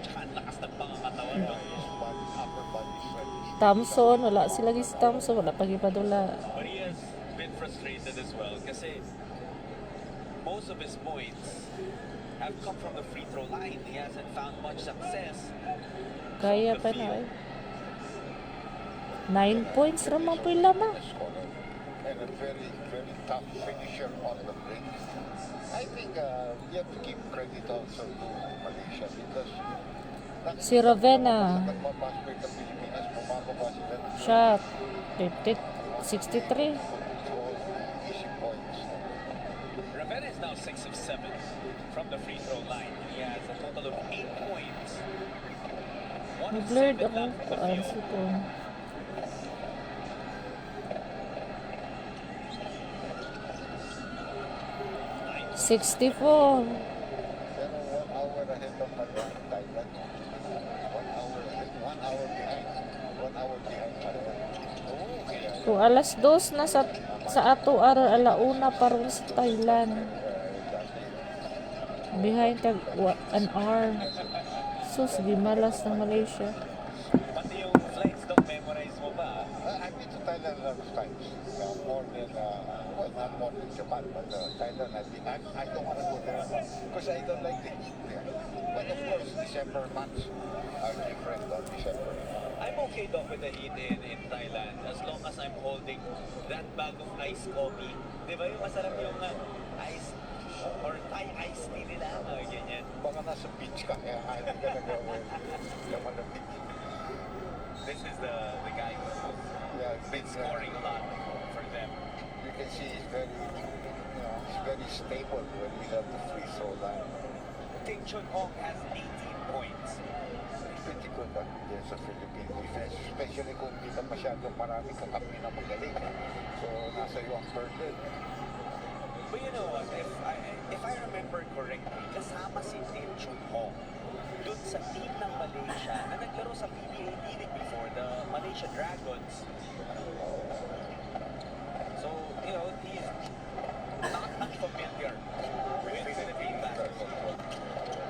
Speaker 3: Tsaka ang lakas ng pangangatawan. No?
Speaker 1: His body, upper body strength.
Speaker 2: Thompson, wala sila si Thompson, wala pagipadula.
Speaker 3: But he has been frustrated as well kasi most of his points have come from the free throw line. He hasn't found much success.
Speaker 2: Kaya pa na eh. 9 points naman po yung lama.
Speaker 1: Scorer. And a very, very tough finisher on the break. I think we have to give credit also to Malaysia because
Speaker 2: Si Ravenna,
Speaker 1: nagpapaspect ng Pilipinas, bumababa sila ng
Speaker 2: shot 63.
Speaker 1: easy points.
Speaker 3: Ravenna is now 6 of 7 from the free throw line. He has a total of 8 points. 1 of
Speaker 2: Nag-blurred
Speaker 3: 7
Speaker 2: ako.
Speaker 3: left in the
Speaker 2: Kuan
Speaker 3: field.
Speaker 2: si po. 64.
Speaker 1: Pero 1 hour ahead of Thailand. 1 hour ahead. 1 hour behind. 1 hour behind Thailand. Oh, kaya
Speaker 2: Kung alas 2 na sa ato aron alauna paron sa Thailand. Behind tag an hour. Sus, di malas ng Malaysia.
Speaker 3: Pati yung flights daw, memorize mo ba?
Speaker 1: I've been to Thailand a lot of times. More than, well, not more than Japan, but Thailand, I don't want to go there because I don't like the heat there. But of course, December months are different on December.
Speaker 3: I'm okay though with the heat in Thailand as long as I'm holding that bag of iced coffee. Di ba yung masarap yung iced or Thai iced tea nila? Ganyan.
Speaker 1: Baka nasa beach ka, kaya hindi ka nag-away. Laman ng beach.
Speaker 3: This is the guy who's
Speaker 1: Yeah,
Speaker 3: been scoring a lot for them.
Speaker 1: You can see he's very, he's very stable when we have the free throw line.
Speaker 3: Ting Chun Hong has 18 points.
Speaker 1: Pretty good against the Philippine defense, especially kung hindi ka masyadong marami kakampi na magaling. So, nasa iyo ang burden.
Speaker 3: But you know what, if I remember correctly, kasama si Ting Chun Hong dun sa team ng Malaysia na naglaro sa PBA League before, the Malaysia Dragons. So, you know, he's not unfamiliar with Philippine basketball.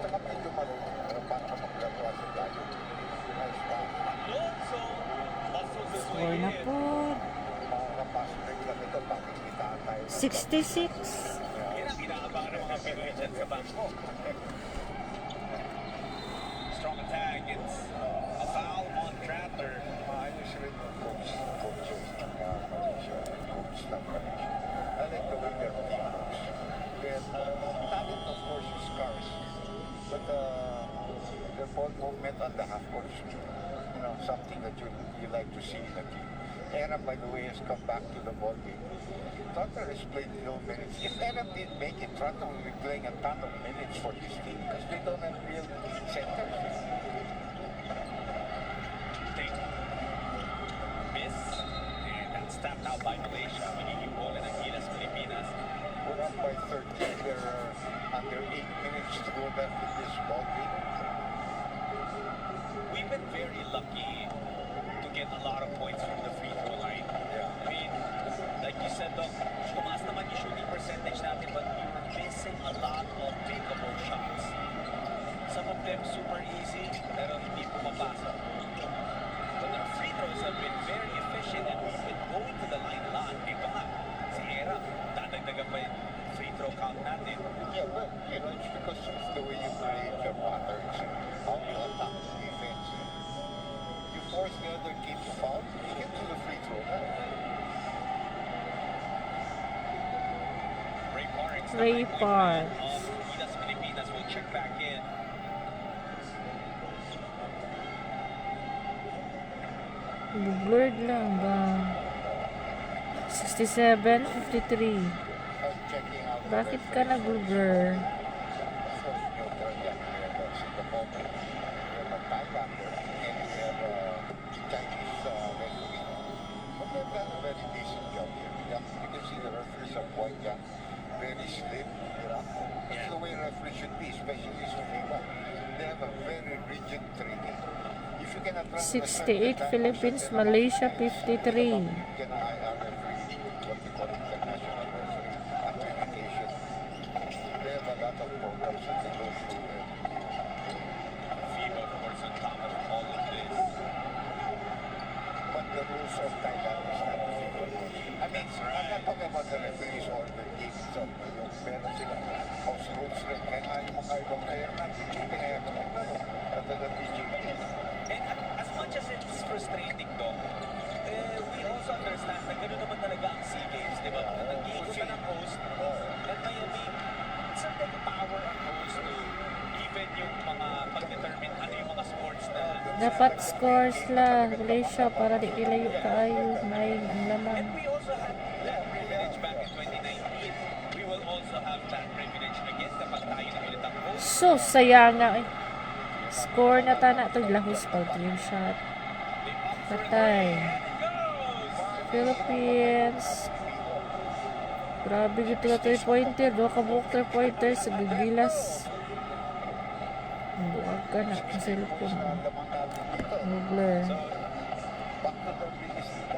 Speaker 1: Saka medyo marunong, para ka maglaro sa tayo. Nice pass.
Speaker 3: Alonso muscles his
Speaker 2: Score
Speaker 3: way
Speaker 2: na
Speaker 3: in.
Speaker 2: po.
Speaker 1: Mga pass break lang ito, pakikitaan tayo.
Speaker 2: 66.
Speaker 3: Yan ang inaabangan ng mga Pinoy dyan sa bangko. Strong attack, it's a foul on Trattler.
Speaker 1: Maayos rin yung coaches ng Malaysia, coach ng Malaysia. I like the way their team looks. Their talent, of course, is scarce. But their ball movement on the half court is, something that you like to see in a team. Era, by the way, has come back to the ball game. Trotter has played no minutes. If Era didn't make it, Trotter will be playing a ton of minutes for this team because they don't have real centers.
Speaker 3: Take miss, and that's tapped out by Malaysia. Magiging bola ng Gilas Pilipinas.
Speaker 1: We're up by 13. There are under 8 minutes to go left in this ball game.
Speaker 3: We've been very lucky to get a lot of points from the free throw line.
Speaker 1: Yeah.
Speaker 3: I mean, like you said, Doc, tumaas naman yung shooting percentage natin, but we were missing a lot of makeable shots. Some of them super easy, pero hindi pumapasok. But our free throws have been very efficient and we've been going to the line a lot. Ito nga, si Era, dadagdagan pa yung free throw count natin.
Speaker 1: Yeah, but it's because of the way you play the patterns, how you attack the defense. You force the other team to foul, you get to the free throw.
Speaker 2: Ray Parks.
Speaker 3: Gilas Pilipinas will check back in.
Speaker 2: Blurred lang ba? 67, 53.
Speaker 1: Checking out the
Speaker 2: Bakit ka
Speaker 1: referees.
Speaker 2: nag-blur?
Speaker 1: Of course, neutral yan. We have Singapore, we have a Thailander, and we have a Chinese referee. But they've done a very decent job here. You can see the referees are quite young, strategic training. If you cannot run
Speaker 2: 68 Philippines, Malaysia 53.
Speaker 1: you can hire referee, what we call international referee, accreditation. They have a lot of programs that they go through.
Speaker 3: FIBA, of course, on top of all of this.
Speaker 1: But the rules of Thailand is not the FIBA rules. I mean, I'm not talking about the referees or the game itself. Yung meron sila house rules rin. Kaya nga yung mga ibang player natin, pinaya ko lang naman. Katulad ni JP.
Speaker 3: And as much as it's frustrating, Dong, we also understand na gano'n naman talaga ang SEA Games, di ba? Na nag-iikot ka ng host, at may certain power ang host to even yung mga pag-determine ano yung mga sports na...
Speaker 2: Dapat scores la Malaysia para di ilayo kaayo may ang lamang.
Speaker 3: And we also had that privilege back in 2019. We will also have that privilege again kapag tayo na ulit ang host.
Speaker 2: So sayang nga eh. Score na tana to lahos pa yung shot. Patay. Philippines. Grabe gitu na 3-pointer. Doon ka buok 3-pointer sa Gilas. Buwag ka na. Ang cellphone. Googler.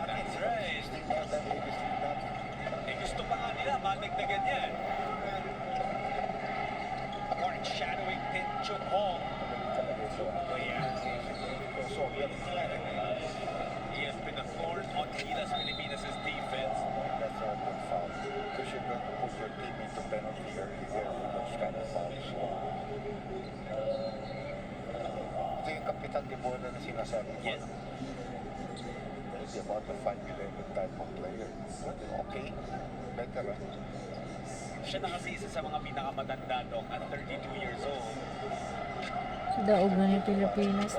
Speaker 3: That's right. Eh gusto pa nga nila, madagdagan yan. Mark shadowing Tin Chun Hong. He has been a thorn on Gilas Pilipinas' defense.
Speaker 1: That's a good foul. Because you're going to put your team into penalty early there with those kind of fouls. Ito yung kapitan de bola na sinasabi mo.
Speaker 3: Yes.
Speaker 1: It's about the 5'11" type of player. Okay, better.
Speaker 3: Siya na kasi isa sa mga pinakamatanda dong at 32 years old.
Speaker 2: Daog na ni Pilipinas.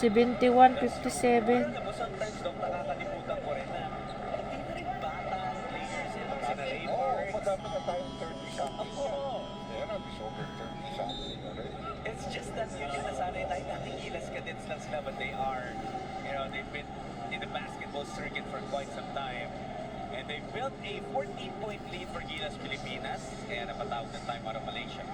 Speaker 2: 71-57.
Speaker 3: Alam mo, sometimes dong nakakalimutan ko rin na hindi na rin bata ang players in mga sinalay parks.
Speaker 1: Madami na tayong 30-something.
Speaker 3: Oo.
Speaker 1: They're not over 30-something already.
Speaker 3: It's just that yun yung nasanay tayo natin Gilas Cadets lang sila, but they are, you know, they've been in the basketball circuit for quite some time. And they built a 14-point lead for Gilas Pilipinas kaya napatawag ng time out of Malaysia.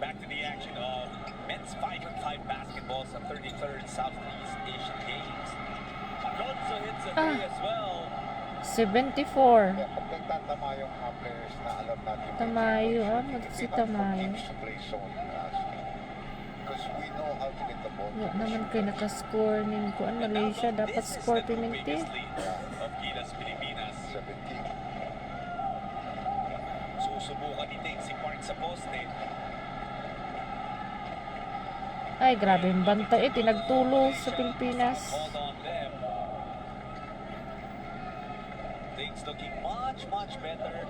Speaker 3: Back to the action of men's 5-on-5 basketball sa 33rd Southeast Asian Games. Alonso hits a three as well.
Speaker 2: 74.
Speaker 1: Kaya pag nagtatama yung mga players na alam natin.
Speaker 2: Tamayo, si Tamayo.
Speaker 1: To play zone, because we know how to get the ball.
Speaker 2: Wala naman kayo nakascore ng kuan Malaysia. Dapat score Pimente.
Speaker 3: Of Gilas Pilipinas.
Speaker 1: 17.
Speaker 3: Susubukan ni Dave si Park sa poste.
Speaker 2: Ay, grabe yung bantay. Tinagtulo sa Pilipinas.
Speaker 3: Hold on them. Things looking much better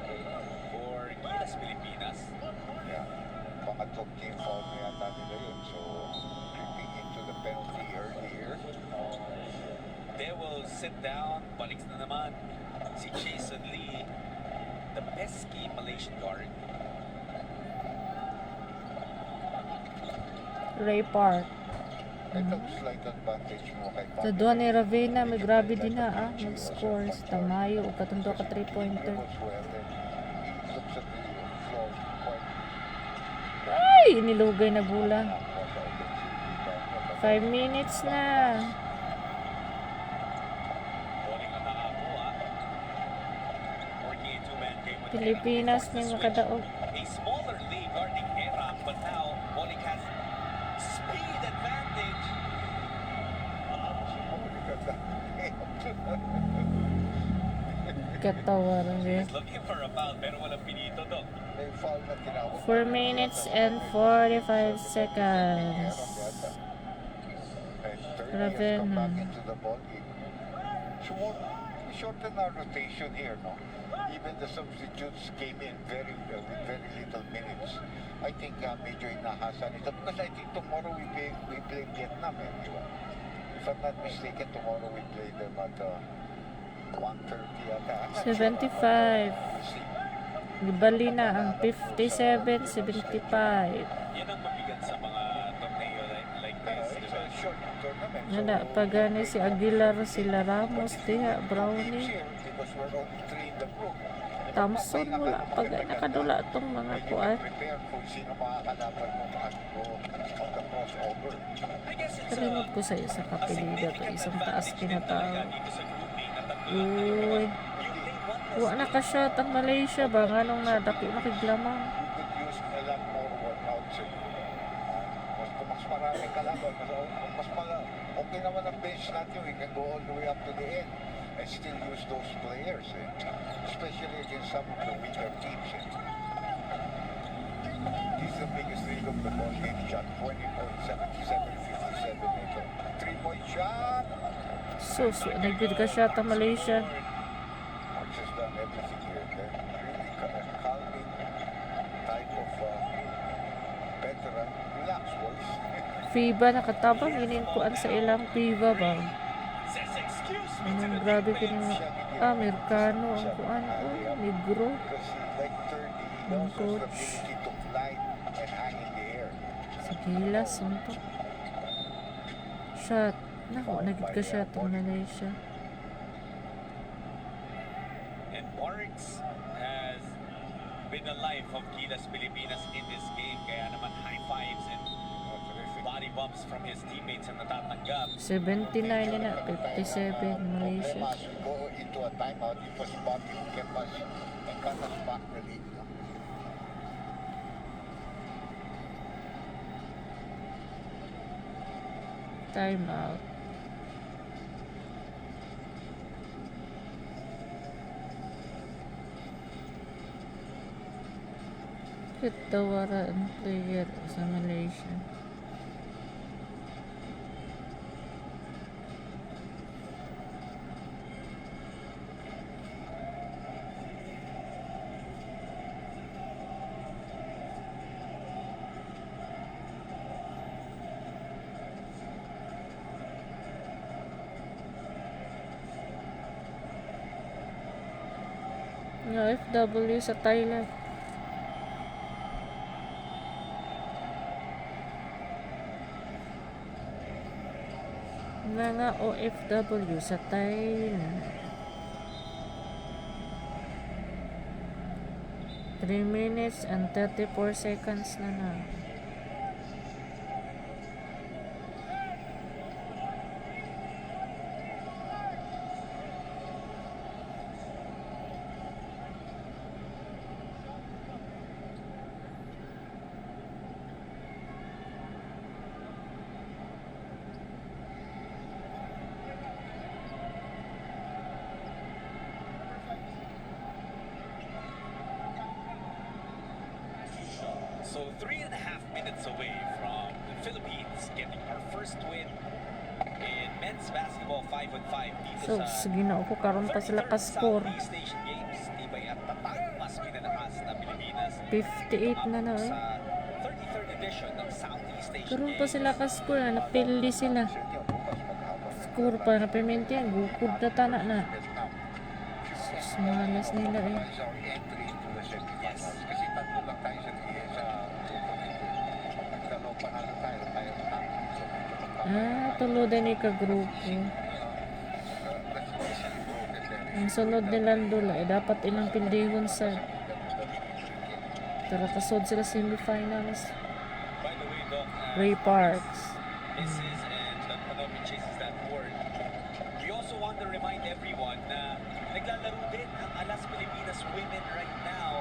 Speaker 3: for Gilas Pilipinas.
Speaker 1: Yeah. Pangatlong game foul na yata nila yun. So, creeping into the penalty early here.
Speaker 3: They will sit down. Balik na naman si Jason Lee, the pesky Malaysian guard.
Speaker 2: Ray Park.
Speaker 1: Ito slight advantage mo kay
Speaker 2: Sa doon ni Ravena, may grabe din na mag-score sa Tamayo o katundo ka 3-pointer.
Speaker 1: He looks at the floor quite
Speaker 2: Ay! Uy, inilugay na bola. 5 minutes na.
Speaker 3: Bowling ang nakakuha. Working a two-man game with
Speaker 2: Pilipinas may makadaog.
Speaker 3: a smaller lead guarding era, but now bowling has speed advantage.
Speaker 2: Katawaran siya.
Speaker 3: He's looking for a foul, pero walang pinito to.
Speaker 2: 4 minutes and 45 seconds. Grabe na.
Speaker 1: Shorten our rotation here, no? Even the substitutes came in with very little minutes. I think medyo inahasan ito because I think tomorrow we play Vietnam, di ba? If I'm not mistaken, tomorrow we play them at 1:30 yata.
Speaker 2: 75.
Speaker 1: We'll see.
Speaker 2: Gibali na ang 57, 75.
Speaker 3: Yan ang mabigat sa mga torneo like this, di
Speaker 1: It's
Speaker 3: ba?
Speaker 1: a short tournament.
Speaker 2: Nada, pagani si Aguilar, sila Ramos, diha, Brownie,
Speaker 1: Because we're only 3 in the group.
Speaker 2: Thompson, wala pag nakadula tong mga kuan.
Speaker 1: Prepare kung sino makakalaban mo at go on the crossover.
Speaker 3: I guess it's
Speaker 2: Kalimot ko sa isa kapilida to, isang taas kinatawag.
Speaker 3: dito sa grouping na tatlo.
Speaker 2: Uy, wa na ka-shot ang Malaysia ba? Nga nung nadako nakiglamang.
Speaker 1: You could use a lot more workouts. Kung mas marami kalaban, okay naman ang bench natin. We can go all the way up to the end and still use those players. Especially against some of the weaker teams. This is the biggest lead of the ball game shot. 20.77, 57 nito. 3-point shot.
Speaker 2: Sus, nagpid ka shot ang Malaysia.
Speaker 1: Marx has done everything here. They're really calming type of veteran. Relax, boys.
Speaker 2: FIBA nakatabang ininkuan sa ilang FIBA ba?
Speaker 3: Says, excuse me to
Speaker 2: Anong
Speaker 3: the
Speaker 2: grabe ko yung Amerikano ang kuan. Oh, negro.
Speaker 1: Because he's like 30, he
Speaker 2: Ang
Speaker 1: also has the
Speaker 2: coach.
Speaker 1: ability to glide and hang in the air.
Speaker 2: Sa Gilas, suntok. Shot. Naku, nagit ka shot ang Malaysia.
Speaker 3: And Barks has been the life of Gilas Pilipinas in this game. Kaya naman high fives and body bumps from his teammates ang natatanggap.
Speaker 2: 79 na, 57 Malaysia.
Speaker 1: Problema, as we go into a timeout, it was Bobby who kept us and got us back the lead. No?
Speaker 2: Time out. Kitawara ang player sa Malaysia. Nga FW sa Thailand. Mga OFW sa Thailand. 3 minutes and 34 seconds na na.
Speaker 3: So 3.5 minutes away from the Philippines getting our first win in men's basketball 5-on-5 dito
Speaker 2: So,
Speaker 3: sa
Speaker 2: sige na ako karon pa sila ka-score.
Speaker 3: Southeast Asian Games. Tibay at tatang mas pinalakas na Pilipinas.
Speaker 2: 58 na na eh.
Speaker 3: Sa 33rd edition ng Southeast Asian
Speaker 2: Karon pa
Speaker 3: Games.
Speaker 2: sila ka-score na napili sila. Score pa na pimenti yan. Gukod na tana na. Sus, malas nila eh.
Speaker 1: Is our entry into the semifinals. Kasi tatlo lang tayo sa grupo nito. Nagdalaw panalo tayo na tayo. So, medyo
Speaker 2: Ah, tulo din ni ka-grupo.
Speaker 1: let's easily broken there.
Speaker 2: Ang sunod nilang dula eh, dapat ilang pindihon sa. Tara kasod sila semifinals. Ray Parks.
Speaker 3: Misses and Panomi chases that board. We also want to remind everyone na naglalaro din ang Gilas Pilipinas women right now.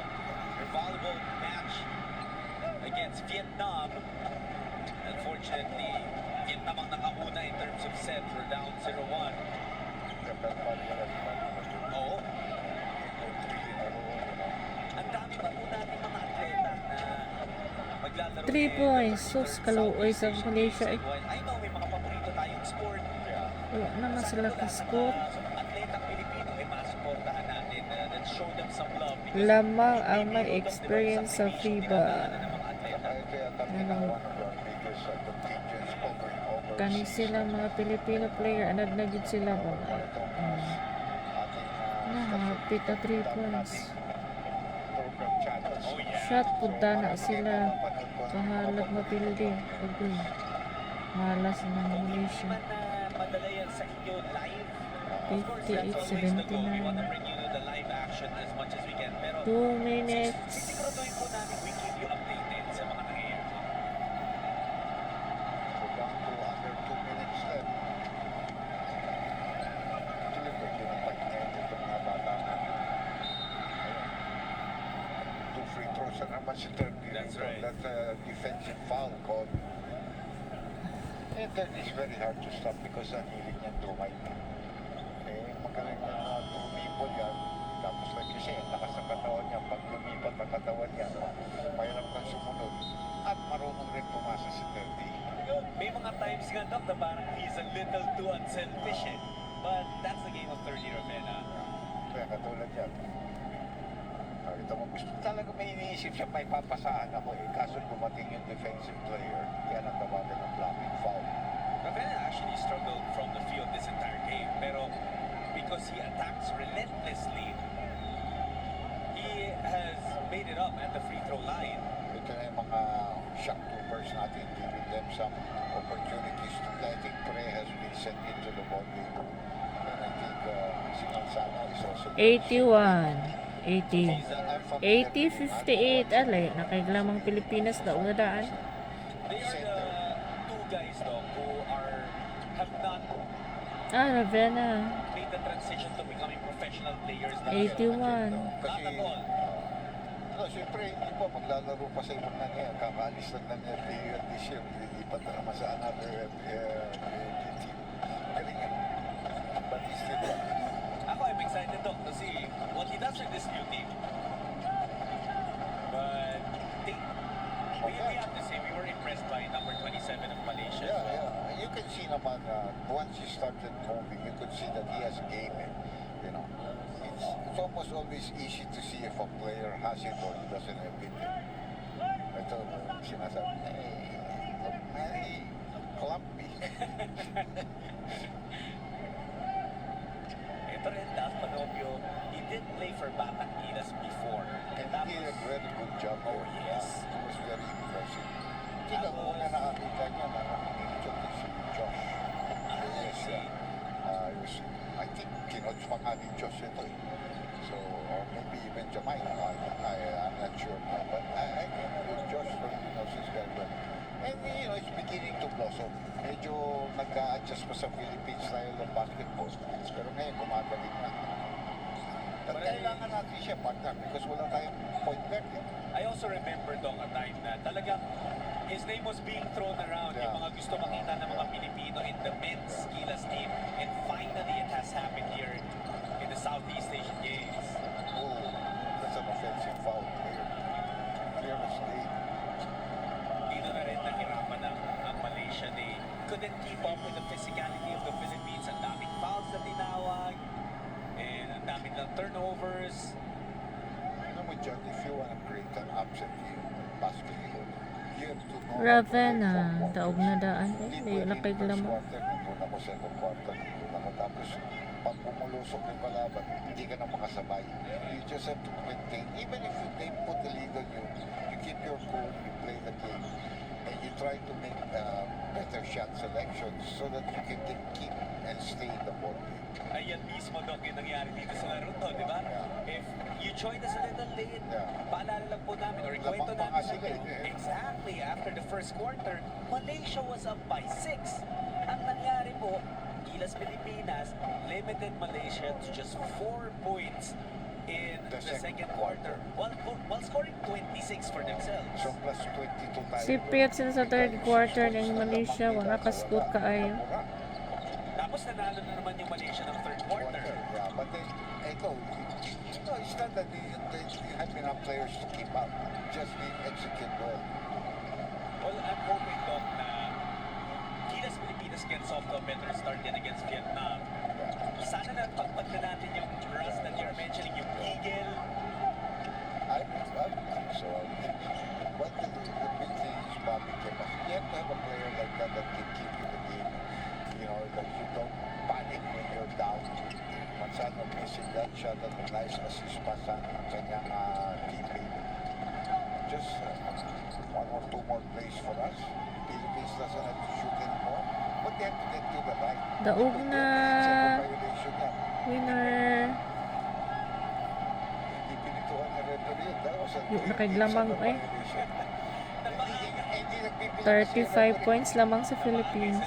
Speaker 3: Their volleyball match against Vietnam. Unfortunately, Vietnam ang nakauna in terms of set. We're down 0-1. Oo. Ang dami pa po natin mga atleta na maglalaro
Speaker 2: 3 points. Sus, kaluoy sa Malaysia.
Speaker 3: I know may mga paborito tayong sport.
Speaker 2: Wala naman sila ka-score.
Speaker 3: Atletang Pilipino ay masuportahan natin. Let's show them some love.
Speaker 2: Lamang ang may experience sa FIBA. Kani sila mga Filipino player, anad na gid sila ba? Hapit na 3 points. Shot punta na sila. Kahalag mapildi. Agul. Malas ng Malaysia. 58-79. 2 minutes.
Speaker 3: Siguraduhin po namin we keep you updated sa mga nangyayari.
Speaker 1: That's right. That's a defensive foul call. And that is very hard to stop because ang hilig niyan tumay na. Magaling na tumibol yan. Tapos like you say, lakas ng katawan niya. Pag lumipat ang katawan niya, mahirap kang sumunod. At marunong rin pumasa si 30.
Speaker 3: May mga times nga Doc, na parang he's a little too unselfish eh. But that's the game of 30, Ravena.
Speaker 1: Kaya katulad yan. Nakita mo, gusto talaga may iniisip siya, may papasahan ako eh. Kaso dumating yung defensive player, yan ang tawagan ng blocking foul.
Speaker 3: Ravena actually struggled from the field this entire game. Pero because he attacks relentlessly, he has made it up at the free throw line.
Speaker 1: Ito na yung mga shock troopers natin, giving them some opportunities to play. I think Pre has been sent into the ball game. And I think si Gonzalo is also...
Speaker 2: 81. 80. 80-58. Alay, nakailamang Pilipinas na unadaan.
Speaker 3: They are the two guys Doc who have not
Speaker 2: Ravena.
Speaker 3: made the transition to becoming professional players.
Speaker 2: 81.
Speaker 1: Kasi, siyempre, hindi po, maglalaro pa sa ibang na niya. Kakaalis lang na niya this year. Lilipat na naman sa another team. Galing yan. But he's still
Speaker 3: Ako, I'm excited Doc to see what he does with this new team. But we have to say we were impressed by number 27 of Malaysia.
Speaker 1: Yeah. You can see naman, once he started moving, you could see that he has game. You know, it's almost always easy to see if a player has it or he doesn't have it. Ito, sinasabi, very clumpy.
Speaker 3: Ito rin, Daz Panobio, he did play for Batang Gilas before.
Speaker 1: And he did a very good job.
Speaker 3: Oh, yes.
Speaker 1: He was very impressive. Hindi ka muna nakakita niya na nakikinig si Josh. I think kinoch pa nga ni Josh ito eh. So, or maybe even Jamaica. I'm not sure. But I think Josh really knows this guy well. And you know, it's beginning to blossom. Medyo nag-a-adjust pa sa Philippine style of basketball. Pero ngayon, gumagaling na. At kailangan natin siya partner because wala tayong point guard.
Speaker 3: I also remember Dong a time na talagang his name was being thrown around.
Speaker 1: Yeah.
Speaker 3: Yung mga gusto makita ng mga Pilipino in the men's Gilas team. And finally, it has happened here in the Southeast Asian Games.
Speaker 1: Oh, that's an offensive foul. Clear as day.
Speaker 3: Dito na rin nahirapan ang Malaysia. They couldn't keep up with the physicality of the Philippines. Ang daming fouls na tinawag. And ang daming lang turnovers.
Speaker 1: Alam mo, John, if you want to create an upset in basketball, you have to know...
Speaker 2: Ravena, daog na daan. Hindi na kay
Speaker 1: First
Speaker 2: lamang.
Speaker 1: quarter, nandun ako. Second quarter, nandun ako. Tapos, pag pumulusok yung kalaban, hindi ka na makasabay. You just have to maintain. Even if they put the lead on you, you keep your cool, you play the game. and you try to make better shot selections so that you can keep and stay in the ball game.
Speaker 3: Ayan mismo, Doc, yung nangyari dito sa laro to, di ba? If you joined us a little late, paalala lang po namin, or ikwento
Speaker 1: Lamang pa
Speaker 3: namin
Speaker 1: nga
Speaker 3: sa
Speaker 1: sila,
Speaker 3: inyo,
Speaker 1: eh.
Speaker 3: exactly, after the first quarter, Malaysia was up by 6. Ang nangyari po, Gilas Pilipinas limited Malaysia to just 4 points in the second quarter, while scoring 26 for themselves.
Speaker 1: So plus 22 tayo.
Speaker 2: Sipit sila sa third quarter ng Malaysia, wala ka score kaayo.
Speaker 3: Tapos nanalo na naman yung Malaysia ng third quarter.
Speaker 1: Yeah, but then, ito, it's not that they have enough players to keep up. Just they execute well.
Speaker 3: Well, I'm hoping, Doc, na Gilas Pilipinas gets off to a better start than against Vietnam. Sana na pagpagda natin yung Russ that you're mentioning, yung Eagle.
Speaker 1: I think so. But the big thing is Bobby Kepas. You have to have a player like that can keep you in the game. You know, that you don't panic when you're down. Mansano missing that shot at a nice assist pa sa kanyang teammate. Just one or two more plays for us. Philippines doesn't have to shoot anymore, but they have to get to the line.
Speaker 2: Daog na.
Speaker 1: Violation yan.
Speaker 2: Winner.
Speaker 1: Hindi pinituhan ng referee. That was a
Speaker 2: Yung
Speaker 1: clear
Speaker 2: nakiglamang,
Speaker 1: case of
Speaker 2: eh.
Speaker 1: violation. Hindi nagbibigay
Speaker 2: 35 points lamang sa Philippines.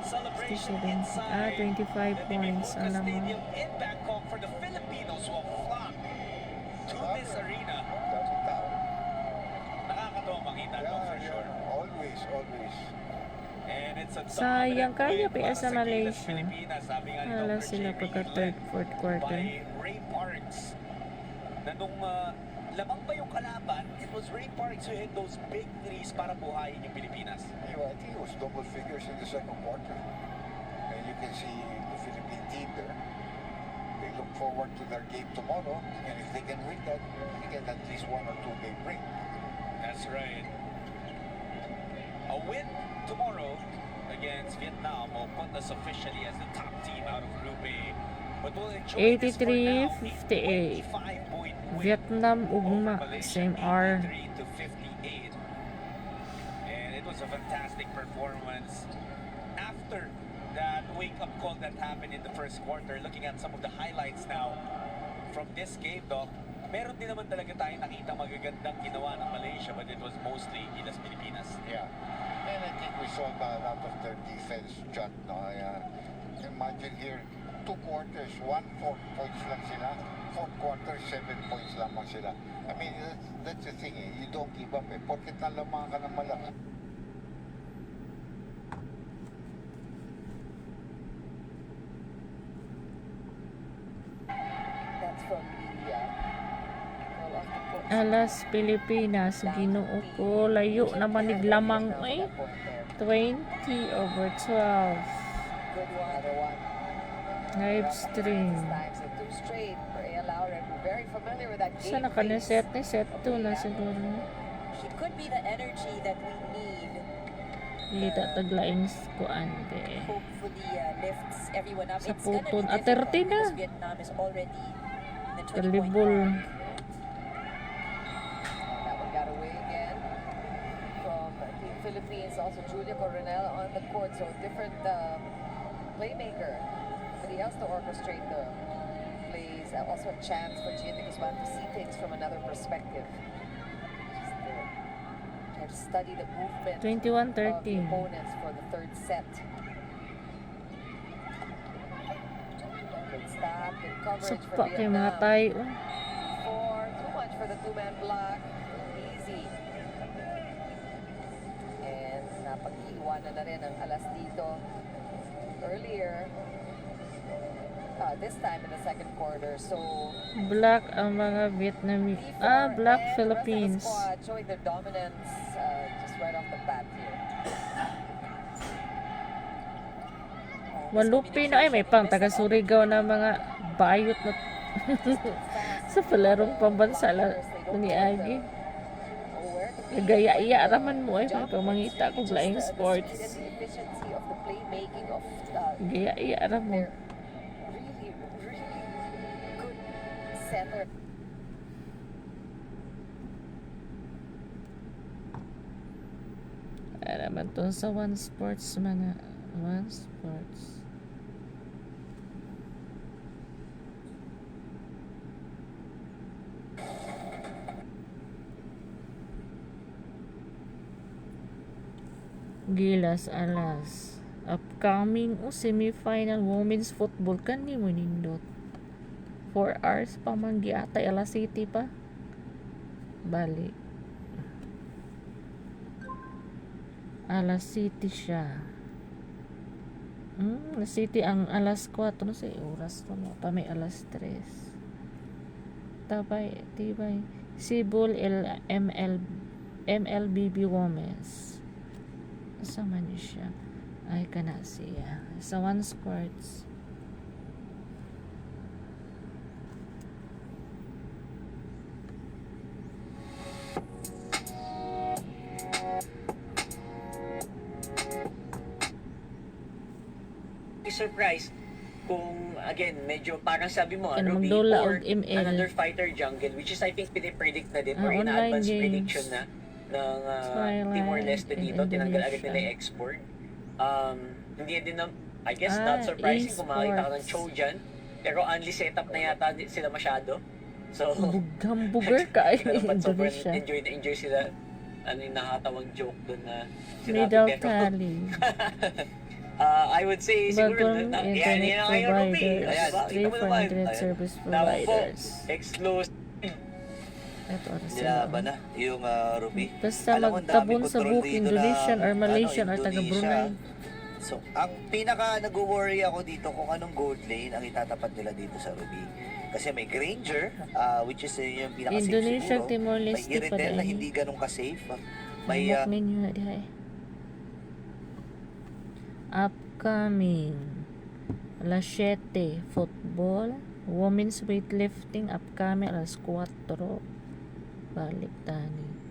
Speaker 3: Celebration
Speaker 2: 25 points ang lamang.
Speaker 3: in Bangkok for the Filipinos who have flocked to this arena.
Speaker 1: Daming tao.
Speaker 3: Nakakatawa makita to for sure.
Speaker 1: Always, always.
Speaker 3: And it's a
Speaker 2: Sayang kaya
Speaker 3: dominant win
Speaker 2: pa sa
Speaker 3: para Gilas
Speaker 2: Malaysia.
Speaker 3: Pilipinas. Sabi nga ni
Speaker 2: Wala
Speaker 3: Dr.
Speaker 2: sila
Speaker 3: JB,
Speaker 2: pagka
Speaker 3: led
Speaker 2: third, fourth quarter.
Speaker 3: by Ray Parks. Na nung lamang pa yung kalaban, it was Ray Parks who hit those big threes para buhayin yung Pilipinas.
Speaker 1: I think it was double figures in the second quarter. And you can see the Philippine team there. They look forward to their game tomorrow. And if they can win that, they get at least one or two game break.
Speaker 3: That's right. A win tomorrow against Vietnam will put us officially as the top team out of Group A. But we'll enjoy this for now.
Speaker 2: 83-58.
Speaker 3: 25-point win
Speaker 2: Vietnam ugma,
Speaker 3: over Malaysia,
Speaker 2: same R.
Speaker 3: 83-58. And it was a fantastic performance. After that wake-up call that happened in the first quarter, looking at some of the highlights now from this game, Doc, meron din naman talaga tayong nakita magagandang ginawa ng Malaysia, but it was mostly Gilas Pilipinas.
Speaker 1: Yeah. And I think we saw a lot of their defense, John. No? Imagine here, 2 quarters, 4 points lang sila. 4 quarters, 7 points lamang sila. I mean, that's the thing, you don't give up. Porket nalamang ka ng malaki.
Speaker 5: That's from the goal of the coach.
Speaker 2: Alas Pilipinas, Ginoo ko, layo naman niglamang eh. 20/12.
Speaker 5: Good one.
Speaker 2: Live stream.
Speaker 5: Times and 2 straight for A.L. Lauren. We're very familiar with that game.
Speaker 2: Sana ka na set ni set 2 na siguro.
Speaker 4: She could be the energy that we need.
Speaker 2: Lita taglaing kuan be.
Speaker 4: Hopefully lifts everyone up.
Speaker 2: Sa
Speaker 4: It's gonna be
Speaker 2: puton.
Speaker 4: difficult
Speaker 2: 30 na.
Speaker 4: because Vietnam is already in the 20-point
Speaker 2: Kalibol.
Speaker 4: mark.
Speaker 5: That one got away again from the Philippines. Also Julia Coronel on the court. So different playmaker. Somebody else to orchestrate the plays. Also a chance for Gianni Guzman to see things from another perspective. Try to study the movement of the
Speaker 2: 21-13.
Speaker 5: opponents for the third set. Good stop, good coverage for
Speaker 2: Sapa kay mga
Speaker 5: Vietnam.
Speaker 2: tayo.
Speaker 5: 4, too much for the 2-man block. Easy. And napag-iwanan na rin ang alas dito. Earlier, this time in the second quarter. So,
Speaker 2: Black ang mga Vietnamese.
Speaker 5: D4
Speaker 2: Black
Speaker 5: and
Speaker 2: Philippines.
Speaker 5: The rest of the squad showing their dominance just right off the bat here.
Speaker 2: Walupin ay may pang taga Surigao na mga bayot na sa palarong pambansa la niagi. Nagaya-iya raman mo ay pamangita ko laing sports.
Speaker 5: The efficiency of the playmaking of
Speaker 2: Gaya-iya ra mo.
Speaker 5: their really, really good setter.
Speaker 2: man to sa One Sports man. One Sports. Gilas alas. Upcoming semifinal women's football kani mo nindot. 4 hours pa man giatay alas City pa. Balik. Alas City siya. Alas City ang alas 4 no sa oras to mo. Pa may alas 3. Tibay. Sibol MLBB Women's. Asa man siya? Ay kana siya. Sa One Sports.
Speaker 6: Surprise kung again medyo parang sabi mo
Speaker 2: Kaya
Speaker 6: Ruby
Speaker 2: magdula
Speaker 6: or
Speaker 2: og ML.
Speaker 6: another fighter jungle, which is I think pinipredict na din or in
Speaker 2: Online
Speaker 6: advance
Speaker 2: games.
Speaker 6: prediction na ng
Speaker 2: Twilight
Speaker 6: Timor-Leste
Speaker 2: in
Speaker 6: dito, tinanggal agad
Speaker 2: Indonesia.
Speaker 6: nila yung export. Hindi din na, I guess not surprising kung makakita ka ng
Speaker 2: esports.
Speaker 6: Trojan, pero only setup na yata sila masyado, so
Speaker 2: Hamburger ka ay
Speaker 6: dapat sobrang
Speaker 2: Indonesia.
Speaker 6: enjoy sila. Ano yung nakatawang joke doon na sinabi,
Speaker 2: Middle
Speaker 6: pero
Speaker 2: tally.
Speaker 6: I would say siguro
Speaker 2: Bagong
Speaker 6: yan
Speaker 2: internet
Speaker 6: ang kayo, Ruby.
Speaker 2: providers.
Speaker 6: Ayan,
Speaker 2: Free
Speaker 6: tingnan mo
Speaker 2: for
Speaker 6: naman.
Speaker 2: internet
Speaker 6: Ayan.
Speaker 2: service
Speaker 6: Tama po.
Speaker 2: providers.
Speaker 6: Exclusive.
Speaker 2: Ito oras sila.
Speaker 7: Nilaban na yung Ruby.
Speaker 2: Basta
Speaker 7: Alam mo, ang
Speaker 2: magtabon
Speaker 7: daming
Speaker 2: sa
Speaker 7: control
Speaker 2: book
Speaker 7: dito
Speaker 2: Indonesian
Speaker 7: na,
Speaker 2: or Malaysian or taga
Speaker 7: Indonesia.
Speaker 2: Brunei.
Speaker 7: So, ang pinaka nag-worry ako dito kung anong gold lane ang itatapat nila dito sa Ruby. Kasi may Granger, which is yung pinaka-safe
Speaker 2: Indonesia,
Speaker 7: siguro.
Speaker 2: Timor-Leste
Speaker 7: May
Speaker 2: pa
Speaker 7: Iritel na
Speaker 2: rin.
Speaker 7: hindi ganun ka-safe. May
Speaker 2: May menu na diha eh. Upcoming alas 7 football, women's weightlifting upcoming alas 4. Balik tani.